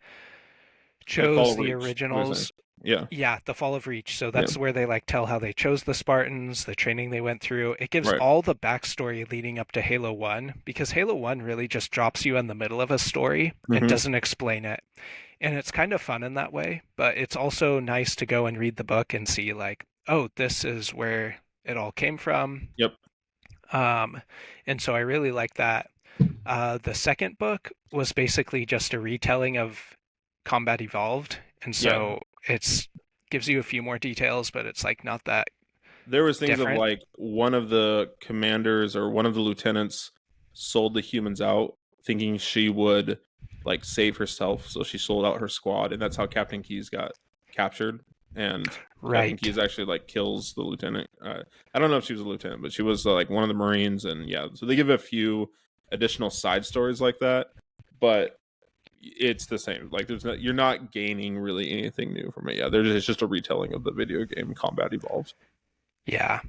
Like Fall chose of the Reach, what are you saying? originals. Yeah, Yeah, the Fall of Reach. So yeah, that's where they like tell how they chose the Spartans, the training they went through. It gives right. all the backstory leading up to Halo 1 because Halo 1 really just drops you in the middle of a story and Mm-hmm. doesn't explain it. And it's kind of fun in that way, but it's also nice to go and read the book and see like, oh, this is where it all came from. Yep. Um, and so I really like that. The second book was basically just a retelling of Combat Evolved, and Yeah, so it's gives you a few more details, but it's like not that there was things of different. like one of the commanders or one of the lieutenants sold the humans out, thinking she would like save herself, so she sold out her squad, and that's how Captain Keyes got captured. And Captain Right. Keyes actually like kills the lieutenant. I don't know if she was a lieutenant, but she was like one of the Marines, and yeah, so they give a few additional side stories like that, but it's the same. Like you're not gaining really anything new from it. Yeah, it's just a retelling of the video game Combat Evolved. Yeah.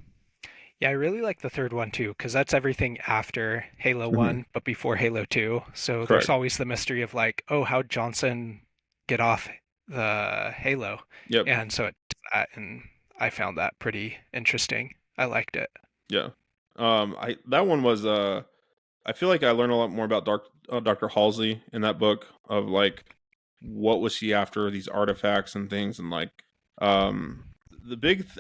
Yeah, I really like the third one too, because that's everything after Halo Mm-hmm. 1, but before Halo 2. So there's Correct. always the mystery of like, oh, how'd Johnson get off the Halo? Yep. And so it that, and I found that pretty interesting. I liked it. Yeah. I that one was I feel like I learned a lot more about Dr. Halsey in that book, of like what was she after, these artifacts and things, and like um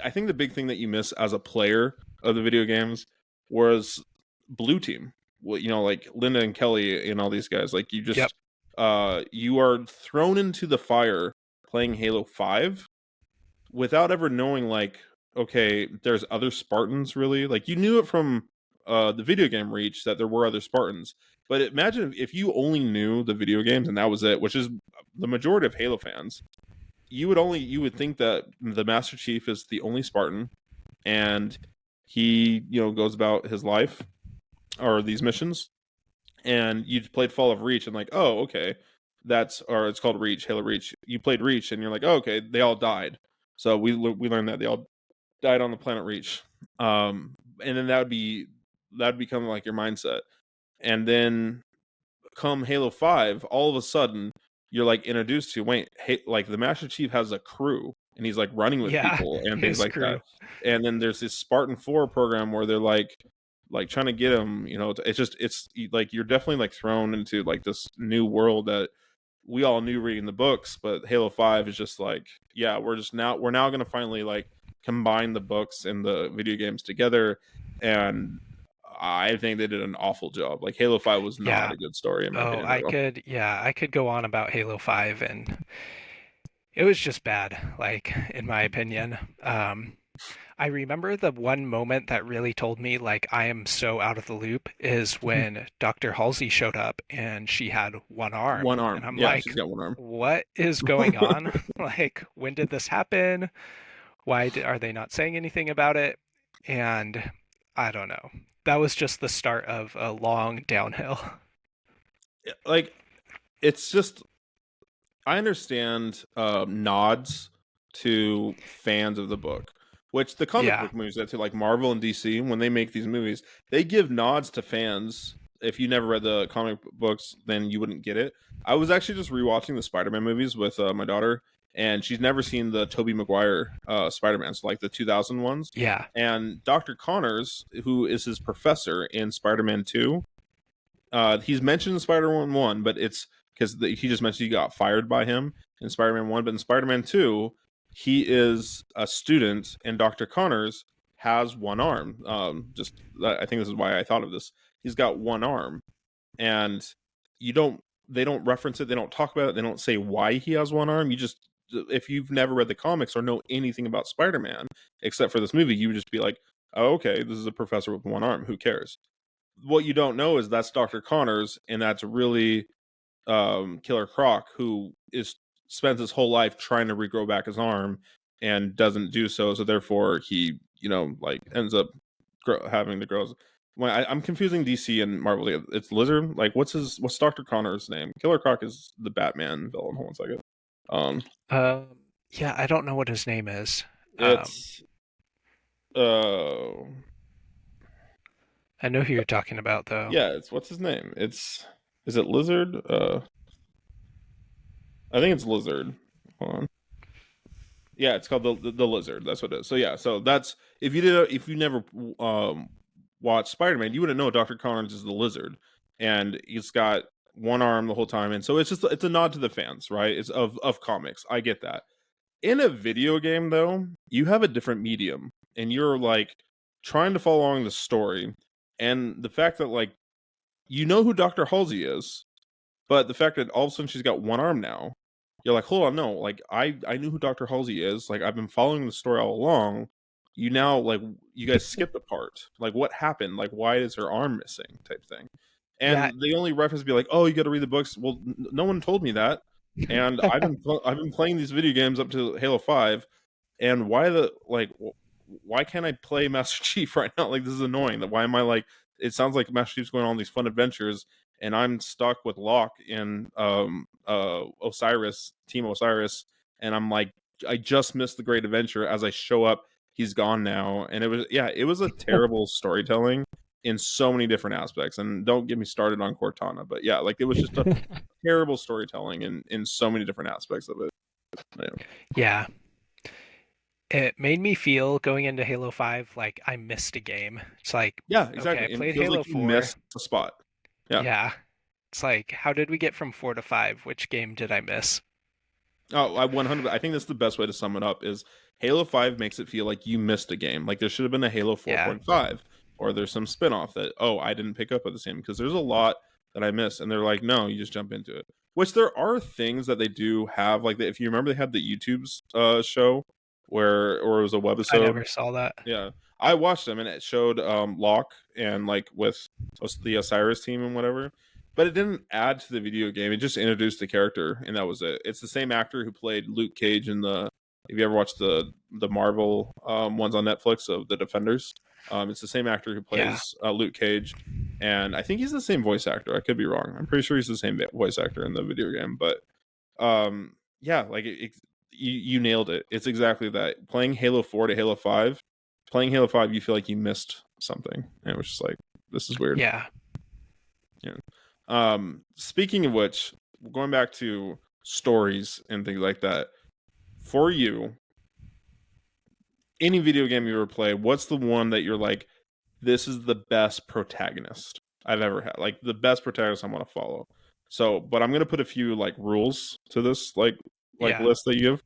I think the big thing that you miss as a player of the video games was Blue Team. Well, like Linda and Kelly and all these guys, like Yep. you are thrown into the fire playing Halo 5 without ever knowing like, okay, there's other Spartans, really. Like you knew it from the video game Reach that there were other Spartans, but imagine if you only knew the video games and that was it, which is the majority of Halo fans. You would think that the Master Chief is the only Spartan, and he goes about his life or these missions, and you played Fall of Reach and like, oh, okay, or it's called Reach, Halo Reach. You played Reach and you're like, oh, okay, they all died. So we learned that they all died on the planet Reach. And then that'd become like your mindset. And then come Halo 5, all of a sudden you're like introduced to, wait, hey, like the Master Chief has a crew and he's like running with Yeah, people and things his like that. crew. And then there's this Spartan 4 program where they're like trying to get him, it's just it's like you're definitely like thrown into like this new world that we all knew reading the books, but Halo 5 is just like, yeah, we're now going to finally like combine the books and the video games together, and I think they did an awful job. Like Halo 5 was not Yeah. a good story in my Oh, opinion at all. I could go on about Halo 5 and it was just bad, like in my opinion. I remember the one moment that really told me like I am so out of the loop is when Dr. Halsey showed up and she had one arm. One arm. And I'm Yeah, like, she's got one arm. what is going on? Like, when did this happen? Are they not saying anything about it? And I don't know. That was just the start of a long downhill. Like it's just I understand nods to fans of the book, which the comic Yeah. book movies that to like Marvel and DC when they make these movies, they give nods to fans. If you never read the comic books, then you wouldn't get it. I was actually just rewatching the Spider-Man movies with my daughter, and she's never seen the Tobey Maguire Spider-Man, so like the 2000 ones. Yeah. And Dr. Connors, who is his professor in Spider-Man 2, he's mentioned in Spider-Man 1, but it's because he just mentioned he got fired by him in Spider-Man 1. But in Spider-Man 2, he is a student, and Dr. Connors has one arm. I think this is why I thought of this. He's got one arm, and you don't. They don't reference it. They don't talk about it. They don't say why he has one arm. You just, if you've never read the comics or know anything about Spider-Man except for this movie, you would just be like, "Oh, okay, this is a professor with one arm. Who cares?" What you don't know is that's Dr. Connors, and that's really Killer Croc, who is spends his whole life trying to regrow back his arm and doesn't do so. So therefore, he like ends up having to grow. When I'm confusing DC and Marvel. It's Lizard. Like, what's Dr. Connor's name? Killer Croc is the Batman villain. Hold on a second. Um, Yeah, I don't know what his name is. Um, it's uh, I know who you're talking about though. yeah, it's what's his name? Is it Lizard? I think it's Lizard. Hold on. Yeah, it's called the Lizard. That's what it is. So yeah, so that's if you never um watched Spider-Man, you wouldn't know Dr. Connors is the Lizard, and he's got one arm the whole time, and so it's a nod to the fans, right? It's of comics. I get that. In a video game, though, you have a different medium, and you're like trying to follow along the story, and the fact that like you know who Dr. Halsey is, but the fact that all of a sudden she's got one arm now, you're like, hold on, no, like I knew who Dr. Halsey is. Like I've been following the story all along. You now like you guys skipped a part. Like what happened? Like why is her arm missing? Type thing. Yeah. And the only reference be like, oh, you got to read the books. Well, no one told me that. And I've been playing these video games up to Halo 5, and why can't I play Master Chief right now? Like this is annoying. That why am I like it sounds like Master Chief's going on these fun adventures, and I'm stuck with Locke in Osiris, Team Osiris, and I'm like I just missed the great adventure. As I show up, he's gone now. And it was a terrible storytelling in so many different aspects. And don't get me started on Cortana, but yeah, like it was just a terrible storytelling in so many different aspects of it. Yeah. Yeah. It made me feel going into Halo 5 like I missed a game. It's like, Yeah, okay, I exactly. And it played feels Halo like you 4. missed a spot. Yeah. Yeah. It's like, how did we get from 4 to 5? Which game did I miss? Oh, I 100. I think that's the best way to sum it up. Is Halo 5 makes it feel like you missed a game. Like there should have been a Halo Yeah. 4.5, or there's some spinoff that I didn't pick up at the same, because there's a lot that I missed, and they're like, no, you just jump into it. Which there are things that they do have, like if you remember, they had the YouTube's show or it was a I webisode. never saw that. Yeah, I watched them, and it showed Locke and like with the Osiris team and whatever, but it didn't add to the video game. It just introduced the character, and that was it. It's the same actor who played Luke Cage in the. If you ever watched the Marvel ones on Netflix of the Defenders, it's the same actor who Yeah. plays Luke Cage, and I think he's the same voice actor. I could be wrong. I'm pretty sure he's the same voice actor in the video game, but yeah, like you nailed it. It's exactly that. Playing Halo 4 to Halo 5, playing Halo 5, you feel like you missed something, and it was just like, this is weird. Yeah. Yeah. Speaking of which, going back to stories and things like that, for you, any video game you ever played, what's the one that you're like, this is the best protagonist I've ever had, like the best protagonist I want to follow. So, but I'm gonna put a few like rules to this like Yeah. list that you give.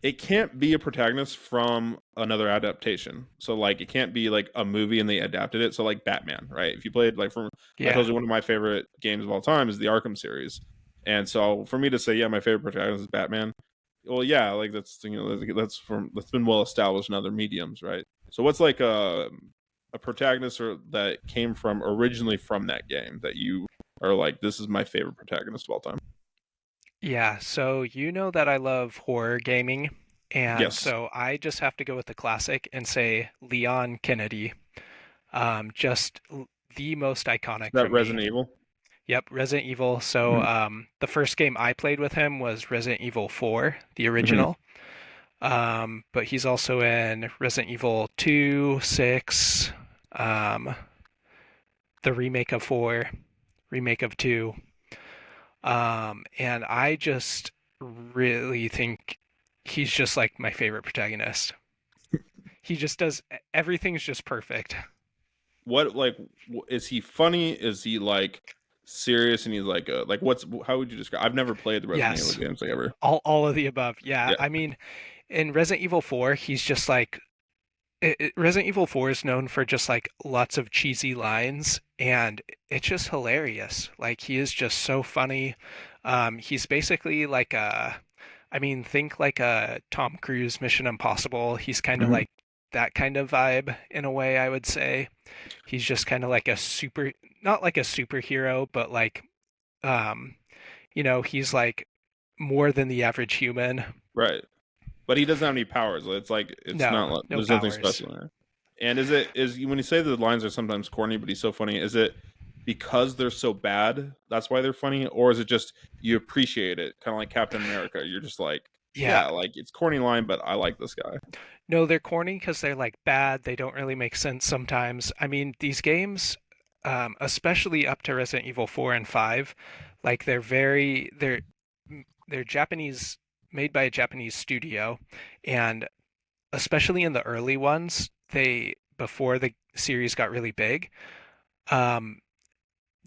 It can't be a protagonist from another adaptation. So like it can't be like a movie and they adapted it. So like Batman, right? If you played like from I told Yeah. you one of my favorite games of all time is the Arkham series. And so for me to say, yeah, my favorite protagonist is Batman, well, yeah, like that's been well established in other mediums, right? So what's like a protagonist or that came from originally from that game that you are like, this is my favorite protagonist of all time? Yeah, so you know that I love horror gaming, and Yes. so I just have to go with the classic and say Leon Kennedy. Just the most iconic That from me. Resident Evil. Yep, Resident Evil. So Mm-hmm. the first game I played with him was Resident Evil 4, the Mm-hmm. original. But he's also in Resident Evil 2, 6, um, the remake of 4, remake of 2. And I just really think he's just like my favorite protagonist. He just does everything's just perfect. What like is he funny? Is he like serious? And he's like what's how would you describe? I've never played the Resident Evil Yes, games like ever. all of the above. Yeah, Yeah. I mean, in Resident Evil 4, he's just like Resident Evil 4 is known for just like lots of cheesy lines, and it's just hilarious. Like he is just so funny. He's basically like I mean, think like a Tom Cruise Mission Impossible. He's kind of Mhm. like that kind of vibe in a way, I would say. He's just kind of like a super, not like a superhero, but like, um, he's like more than the average human. Right. But he doesn't have any powers. It's like it's No, not like no there's nothing powers. special in there. And is when you say the lines are sometimes corny, but he's so funny, is it because they're so bad, that's why they're funny? Or is it just you appreciate it, kind of like Captain America? You're just like, Yeah, yeah, like it's corny line, but I like this guy. no, they're corny because they're like bad. They don't really make sense sometimes. I mean, these games, especially up to Resident Evil 4 and 5, like they're Japanese, made by a Japanese studio, and especially in the early ones, they before the series got really big, um,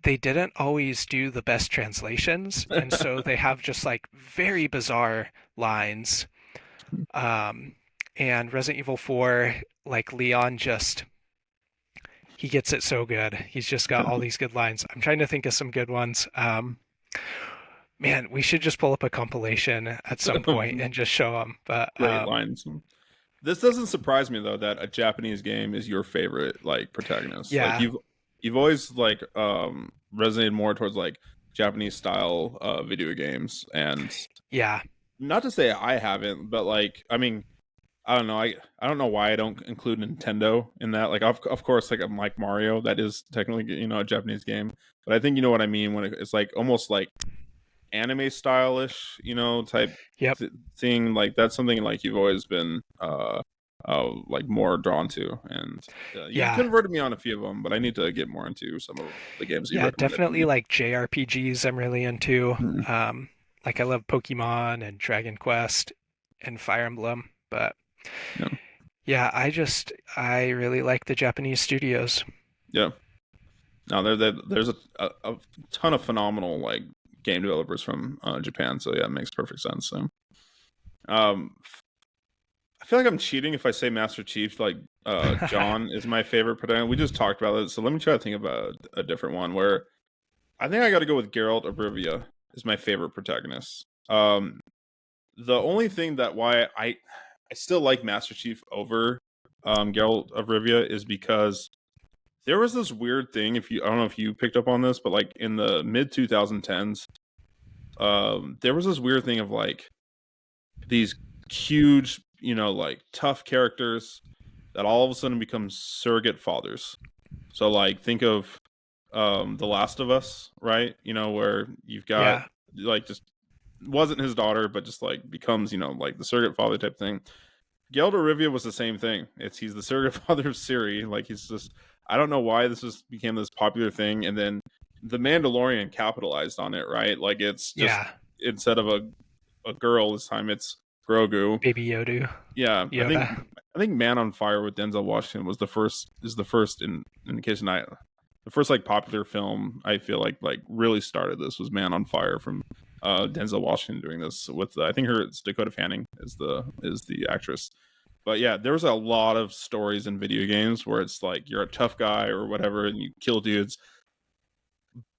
they didn't always do the best translations, and so they have just like very bizarre lines. Um, and Resident Evil 4, like Leon just he gets it so good. He's just got all these good lines. I'm trying to think of some good ones. Man, we should just pull up a compilation at some point and just show them. But Great lines. This doesn't surprise me though that a Japanese game is your favorite like protagonist. Like yeah, you've always like resonated more towards like Japanese style video games, and yeah, not to say I haven't, but like I mean I don't know I don't know why I don't include Nintendo in that. Like of course like I'm like Mario, that is technically a Japanese game, but I think you know what I mean when it's like almost like anime stylish, type yep, thing. Like that's something like you've always been like more drawn to, and you've yeah, converted me on a few of them, but I need to get more into some of the games you yeah. recommended to Definitely me. like JRPGs. I'm really into. Mhm. Um, like I love Pokemon and Dragon Quest and Fire Emblem, but Yeah, yeah, I really like the Japanese studios. yeah. Now there's a ton of phenomenal like game developers from Japan, so yeah, it makes perfect sense. So, um, I feel like I'm cheating if I say Master Chief. Like, John is my favorite protagonist. We just talked about it, so let me try to think about a different one. Where I think I got to go with Geralt of Rivia is my favorite protagonist. The only thing that why I still like Master Chief over Geralt of Rivia is because there was this weird thing. If you I don't know if you picked up on this, but like in the mid 2010s, there was this weird thing of like these huge, like tough characters that all of a sudden become surrogate fathers. So like think of The Last of Us, right? Where you've got Yeah, like just wasn't his daughter, but just like becomes, like the surrogate father type thing. Geralt of Rivia was the same thing. He's the surrogate father of Ciri. Like he's just I don't know why this just became this popular thing, and then the Mandalorian capitalized on it, right? Like it's just yeah, instead of a girl this time, it's Grogu. Baby Yoda. Yeah, Yoda. I think Man on Fire with Denzel Washington was the first in case I the first like popular film I feel like really started this was Man on Fire from Denzel Washington doing this with I think it's Dakota Fanning is the actress. But yeah, there was a lot of stories in video games where it's like you're a tough guy or whatever and you kill dudes,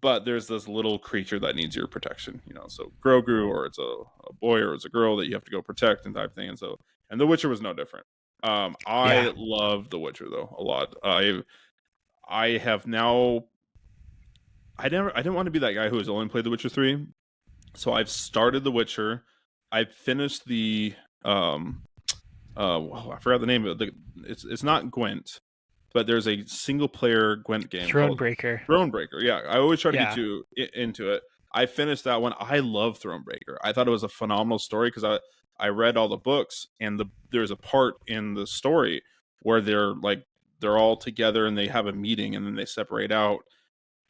but there's this little creature that needs your protection, you know. So Grogu, or it's a boy or it's a girl that you have to go protect and type thing. And so, and The Witcher was no different. Yeah. I love The Witcher though a lot. I have now. I didn't want to be that guy who has only played The Witcher 3, so I've started The Witcher. I finished the I forgot the name of it. It's not Gwent, but there's a single player Gwent game called Thronebreaker. Thronebreaker. Yeah, I always try to get Yeah. you into it. I finished that one. I love Thronebreaker. I thought it was a phenomenal story because I read all the books and there's a part in the story where they're all together and they have a meeting and then they separate out,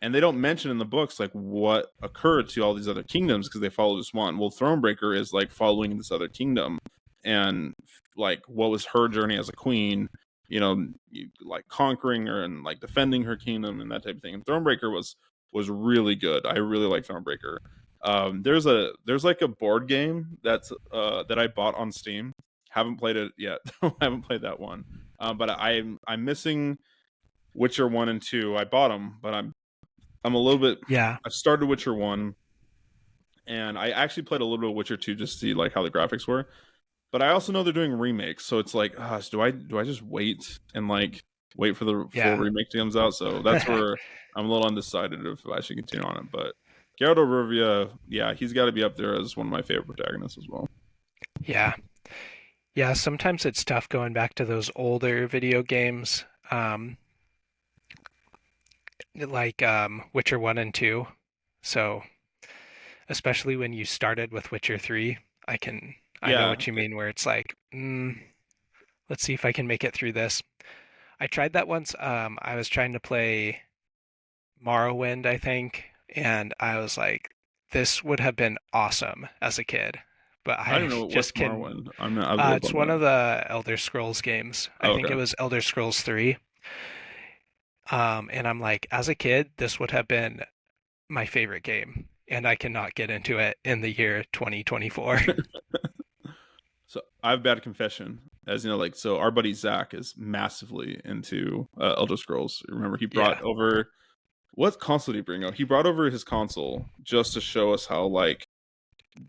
and they don't mention in the books like what occurred to all these other kingdoms because they follow this one. Well, Thronebreaker is like following this other kingdom and like what was her journey as a queen, you know, like conquering her and like defending her kingdom and that type of thing. And Thronebreaker was really good. I really like Thronebreaker. There's like a board game that I bought on Steam. Haven't played it yet. I haven't played that one. But I'm missing Witcher 1 and 2. I bought them, but I'm a little bit. Yeah. I started Witcher 1, and I actually played a little bit of Witcher 2 just to see like how the graphics were. But I also know they're doing remakes, so it's like, gosh, do I just wait and like wait for the full remake to comes out? So that's where I'm a little undecided if I should continue on it. But Geralt of Rivia, yeah, he's got to be up there as one of my favorite protagonists as well. Yeah. Yeah, sometimes it's tough going back to those older video games, like Witcher 1 and 2. So, especially when you started with Witcher 3, I know Yeah, what you mean where it's like, let's see if I can make it through this. I tried that once. I was trying to play Morrowind, I think, and I was like, this would have been awesome as a kid, but I don't I know what's just can. Morrowind. I'm not. I've looked It's on one that. of the Elder Scrolls games. I Oh, think it okay. was Elder Scrolls 3. And I'm like, as a kid, this would have been my favorite game, and I cannot get into it in the year 2024. So I have bad confession, as you know, like so. Our buddy Zach is massively into Elder Scrolls. Remember, he brought Yeah, over what console did he bring out? He brought over his console just to show us how like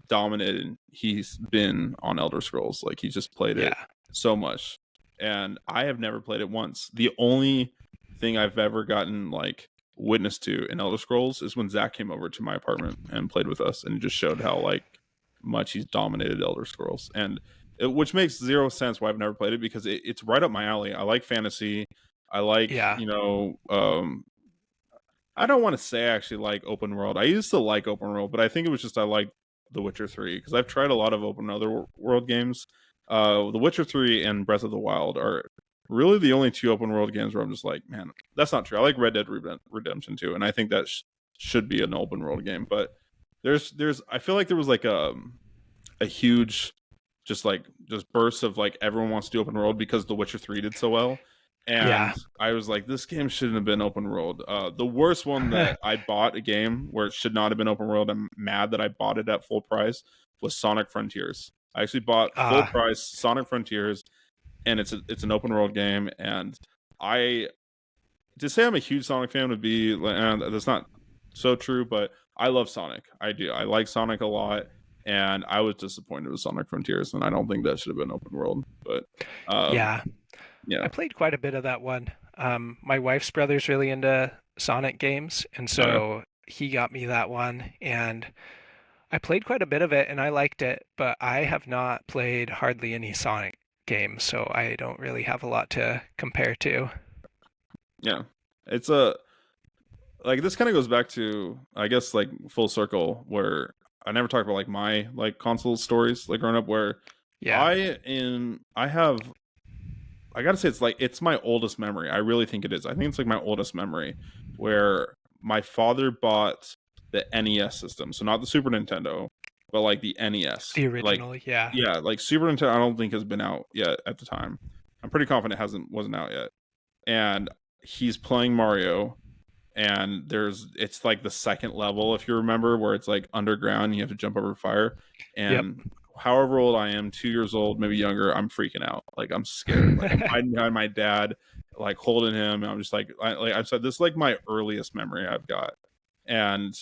dominant he's been on Elder Scrolls. Like he just played it yeah, so much, and I have never played it once. The only thing I've ever gotten like witness to in Elder Scrolls is when Zach came over to my apartment and played with us, and just showed how like much he's dominated Elder Scrolls, and which makes zero sense why I've never played it because it's right up my alley. I like fantasy. I like yeah, I don't want to say I actually like open world. I used to like open world, but I think it was just I like The Witcher 3 because I've tried a lot of open other world games. The Witcher 3 and Breath of the Wild are really the only two open world games where I'm just like, man, that's not true. I like Red Dead Redemption 2, and I think that should be an open world game. But there's I feel like there was like a huge just burst of like everyone wants to do open world because The Witcher 3 did so well. And yeah. I was like, this game shouldn't have been open world. The worst one that I bought a game where it should not have been open world, I'm mad that I bought it at full price, was Sonic Frontiers. I actually bought full uh, price Sonic Frontiers, and it's an open world game. And I to say I'm a huge Sonic fan would be that's not so true, but I love Sonic. I do. I like Sonic a lot, and I was disappointed with Sonic Frontiers, and I don't think that should have been open world. But yeah. yeah, I played quite a bit of that one. My wife's brother's really into Sonic games, and okay. so he got me that one, and I played quite a bit of it, and I liked it, but I have not played hardly any Sonic games, so I don't really have a lot to compare to. Yeah, it's a like this kind of goes back to I guess like full circle where I never talked about like my like console stories like growing up where Yeah. I have I gotta say it's my oldest memory. I really think it is. I think it's like my oldest memory where my father bought the NES system, so not the Super Nintendo, but like the NES. The Like, original, yeah. yeah, like Super Nintendo, I don't think has been out yet at the time. I'm pretty confident it wasn't out yet. And he's playing Mario, and it's like the second level, if you remember, where it's like underground, and you have to jump over fire. Yep. And however old I am, 2 years old, maybe younger, I'm freaking out. Like I'm scared. Like I'm hiding behind my dad, like holding him, and I'm just like I've said, this is like my earliest memory I've got. And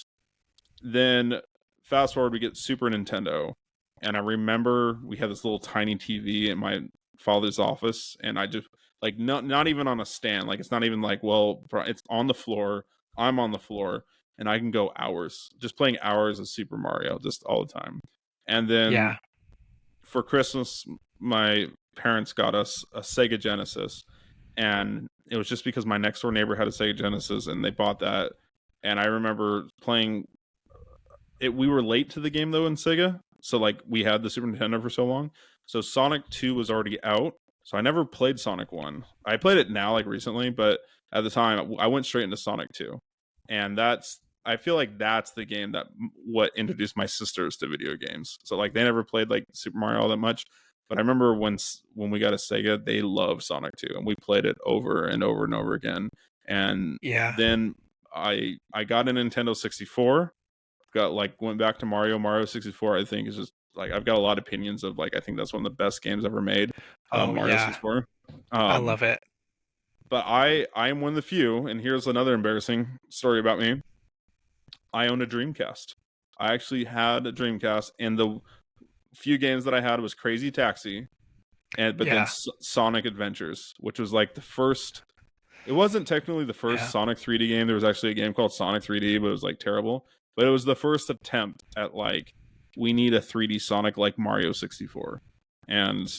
then fast forward, we get Super Nintendo, and I remember we had this little tiny TV in my father's office, and I just like not even on a stand, like it's not even like, well, it's on the floor. I'm on the floor, and I can go hours just playing hours of Super Mario just all the time. And then Yeah. for Christmas, my parents got us a Sega Genesis, and it was just because my next door neighbor had a Sega Genesis, and they bought that. And I remember playing it. We were late to the game though in Sega, so like we had the Super Nintendo for so long. So Sonic 2 was already out, so I never played Sonic 1. I played it now, like recently, but at the time I went straight into Sonic 2, and I feel like that's the game that what introduced my sisters to video games. So like they never played like Super Mario all that much, but I remember when we got a Sega, they loved Sonic 2, and we played it over and over and over again. And Yeah. then I got a Nintendo 64, got like went back to Mario 64. I think is just like I've got a lot of opinions of like I think that's one of the best games ever made, Oh Mario yeah. 64. I Um, love it. but I am one of the few, and here's another embarrassing story about me. I own a Dreamcast. I actually had a Dreamcast, and the few games that I had was Crazy Taxi, and but then Yeah. Sonic Adventures, which was like the first. It wasn't technically the first Yeah. Sonic 3D game. There was actually a game called Sonic 3D, but it was like terrible. But it was the first attempt at like we need a 3D Sonic like Mario 64, and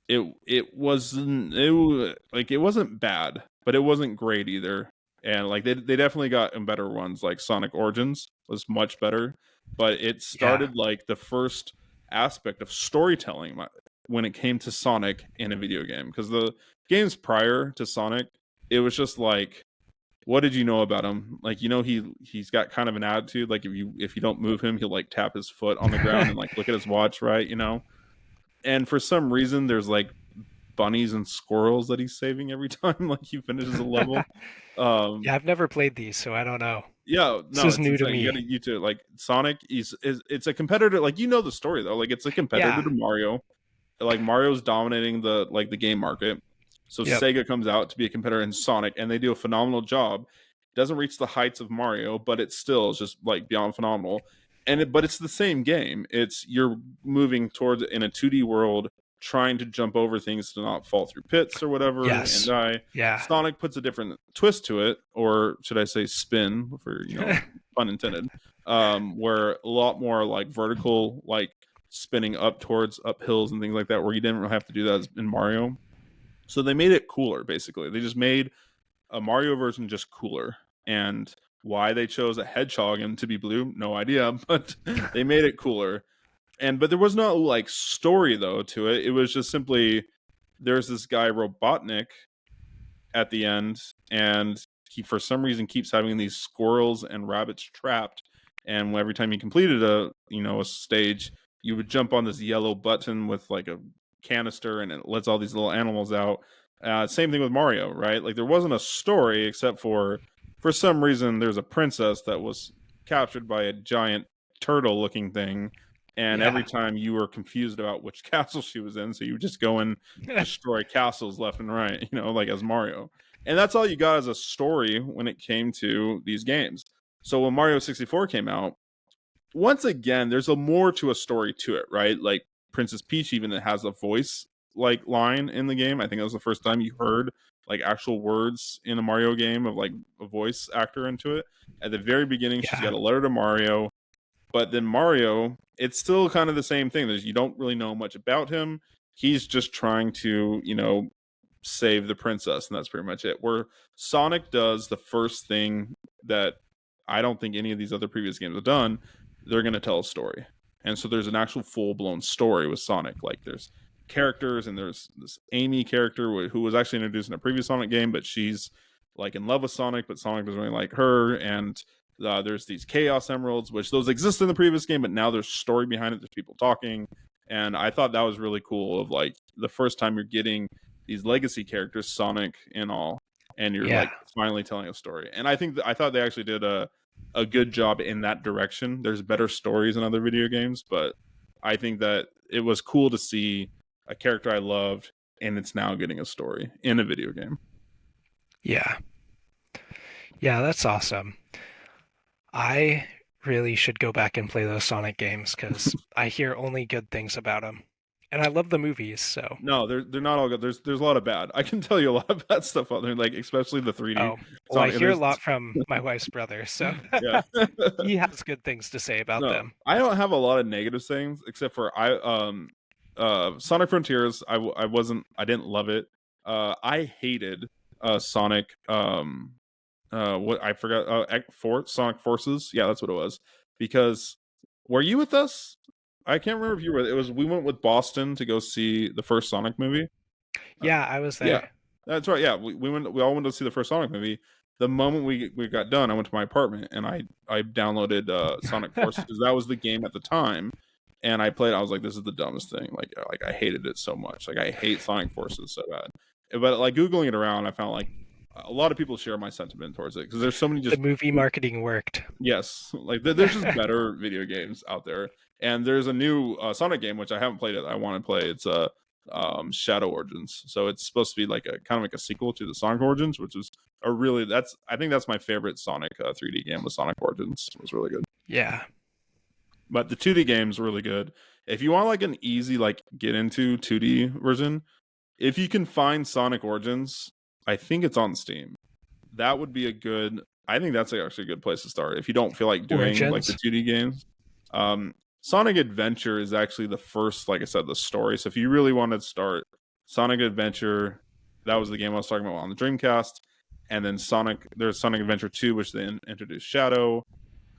it wasn't bad, but it wasn't great either. And like they definitely got in better ones. Like Sonic Origins was much better, but it Yeah. started like the first aspect of storytelling when it came to Sonic in a video game. Because the games prior to Sonic, it was just like, what did you know about him? Like, he's got kind of an attitude. Like if you don't move him, he'll like tap his foot on the ground and like look at his watch, right? And for some reason there's like bunnies and squirrels that he's saving every time like he finishes a level. Yeah, I've never played these, so I don't know. Yeah, This no, is it's new to insane. You me. gotta YouTube like Sonic is it's a competitor, like the story though, like it's a competitor Yeah. to Mario. Like Mario's dominating the game market, so Yep. Sega comes out to be a competitor in Sonic, and they do a phenomenal job. Doesn't reach the heights of Mario, but it still is just like beyond phenomenal. But it's the same game. It's you're moving towards in a 2D world, trying to jump over things to not fall through pits or whatever and Yes. die. Yeah. Sonic puts a different twist to it, or should I say spin, for pun intended, where a lot more like vertical, like spinning up towards up hills and things like that, where you didn't really have to do that in Mario. So they made it cooler, basically. They just made a Mario version just cooler. And why they chose a hedgehog and to be blue, no idea, but they made it cooler. But there was no like story though to it. It was just simply there's this guy Robotnik at the end, and he for some reason keeps having these squirrels and rabbits trapped. And every time you completed a stage, you would jump on this yellow button with like a canister, and it lets all these little animals out. Same thing with Mario, right? Like there wasn't a story except for some reason there's a princess that was captured by a giant turtle-looking thing, and every Yeah. time you were confused about which castle she was in, so you would just go and destroy castles left and right, like as Mario. And that's all you got as a story when it came to these games. So when Mario 64 came out, once again, there's a more to a story to it, right? Like Princess Peach even has a voice like line in the game. I think that was the first time you heard like actual words in a Mario game of like a voice actor into it. At the very beginning, she's Yeah. got a letter to Mario, but then Mario, it's still kind of the same thing. You don't really know much about him. He's just trying to, save the princess, and that's pretty much it. Where Sonic does the first thing that I don't think any of these other previous games have done, they're going to tell a story. And so there's an actual full-blown story with Sonic. Like there's characters, and there's this Amy character who was actually introduced in a previous Sonic game, but she's like in love with Sonic, but Sonic doesn't really like her. And There's these Chaos Emeralds, which those exist in the previous game, but now there's story behind it. There's people talking, and I thought that was really cool. Of like the first time you're getting these legacy characters, Sonic and all, and you're Yeah. like finally telling a story. And I thought they actually did a good job in that direction. There's better stories in other video games, but I think that it was cool to see a character I loved, and it's now getting a story in a video game. Yeah. Yeah, that's awesome. I really should go back and play those Sonic games because I hear only good things about them. And I love the movies, so. No, they're not all good. There's a lot of bad. I can tell you a lot of bad stuff out there, like especially the 3D Oh, well, I Sonic. And hear a there's lot from my wife's brother, so yeah. he has good things to say about No, them. I don't have a lot of negative things except for Sonic Frontiers. I didn't love it. I hated Sonic what I forgot Sonic Forces. Yeah, that's what it was. Because were you with us? I can't remember if you were. It was we went with Boston to go see the first Sonic movie. Yeah, I was Yeah, there. that's right. Yeah, we went. We all went to see the first Sonic movie. The moment we got done, I went to my apartment and I downloaded Sonic Forces because that was the game at the time, and I played. I was like, this is the dumbest thing. Like I hated it so much. Like I hate Sonic Forces so bad. But like googling it around, I found like a lot of people share my sentiment towards it because there's so many The just movie marketing worked. yes, like there's just better video games out there, and there's a new Sonic game which I haven't played it. I want to play. It's Shadow Origins. So it's supposed to be like a kind of like a sequel to the Sonic Origins, which is a really I think that's my favorite Sonic 3D game was Sonic Origins. It was really good. Yeah. But the 2D game's really good. If you want like an easy like get into 2D version, if you can find Sonic Origins, I think it's on Steam. That would be a good. I think that's actually a good place to start if you don't feel like doing like the Origins. 2D games. Sonic Adventure is actually the first, like I said, the story. So if you really want to start Sonic Adventure, that was the game I was talking about on the Dreamcast, and then there's Sonic Adventure 2, which they introduced Shadow,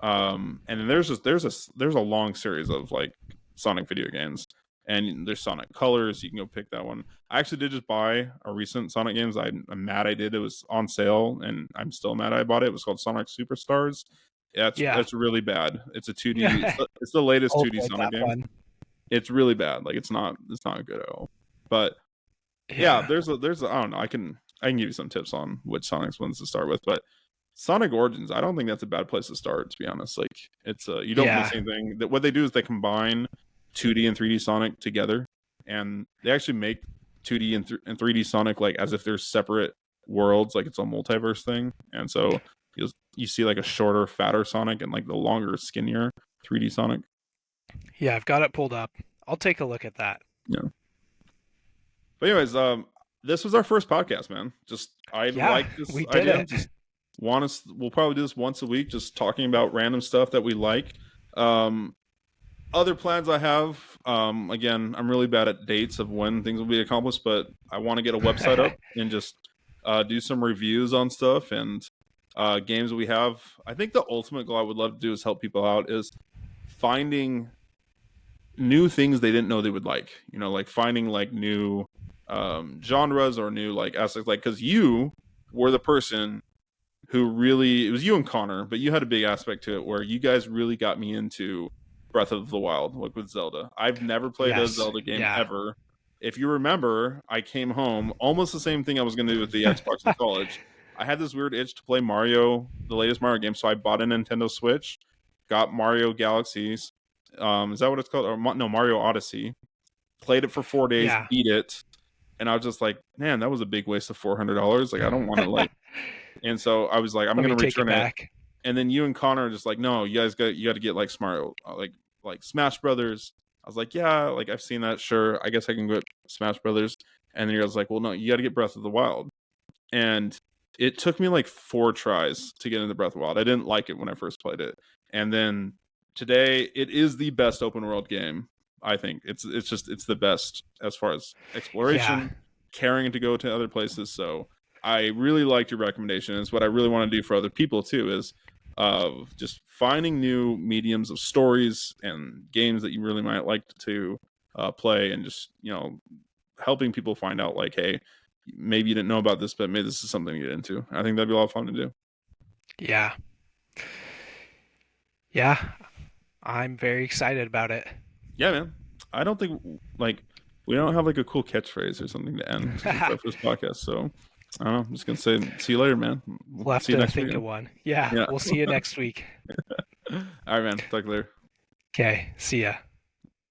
and then there's a long series of like Sonic video games, and there's Sonic Colors. You can go pick that one. I actually did just buy a recent Sonic games. I'm mad I did. It was on sale, and I'm still mad I bought it. It was called Sonic Superstars. Yeah, Yeah. it's really bad. It's a 2D. It's the latest I'll 2D avoid Sonic that game. one. It's really bad. Like it's not good at all. But yeah, Yeah. there's I don't know. I can give you some tips on which Sonic's ones to start with, but Sonic Origins, I don't think that's a bad place to start. To be honest, like it's you don't miss Yeah. anything. That what they do is they combine 2D and 3D Sonic together, and they actually make 2D and 3D Sonic like as if they're separate worlds, like it's a multiverse thing. And so you see like a shorter, fatter Sonic and like the longer, skinnier 3D Sonic. Yeah, I've got it pulled up. I'll take a look at that. Yeah. But anyways, this was our first podcast, man. Just I Yeah, like this we did idea. it. Just want us. We'll probably do this once a week, just talking about random stuff that we like. Other plans I have. Again, I'm really bad at dates of when things will be accomplished, but I want to get a website up and just do some reviews on stuff and games we have. I think the ultimate goal I would love to do is help people out is finding new things they didn't know they would like. You know, like finding like new genres or new like aspects. Like because you were the person who really, it was you and Connor, but you had a big aspect to it where you guys really got me into Breath of the Wild, like with Zelda. I've never played a Yes. Zelda game Yeah. ever. If you remember, I came home almost the same thing I was going to do with the Xbox in college. I had this weird itch to play Mario, the latest Mario game, so I bought a Nintendo Switch, got Mario Galaxies. Is that what it's called? Or no, Mario Odyssey. Played it for 4 days, Yeah. beat it, and I was just like, man, that was a big waste of $400. Like, I don't want to like. And so I was like, I'm Let going me to take it return it. back. And then you and Connor are just like, no, you got to get like Mario, like Smash Brothers. I was like, yeah, like I've seen that. Sure, I guess I can get Smash Brothers. And then you guys like, well, no, you got to get Breath of the Wild. And it took me like 4 tries to get into Breath of the Wild. I didn't like it when I first played it, and then today it is the best open world game. I think it's the best as far as exploration, Yeah. caring to go to other places. So I really liked your recommendation. It's what I really want to do for other people too, is just finding new mediums of stories and games that you really might like to play, and just helping people find out like, hey, maybe you didn't know about this, but maybe this is something to get into. I think that'd be a lot of fun to do. Yeah. Yeah, I'm very excited about it. Yeah, man. I don't think like we don't have like a cool catchphrase or something to end because it's our first podcast. So I don't know. I'm just gonna say, see you later, man. We'll We'll have see you to next think of weekend. one. Yeah, Yeah. we'll see you next week. All right, man. Talk later. Okay, see ya.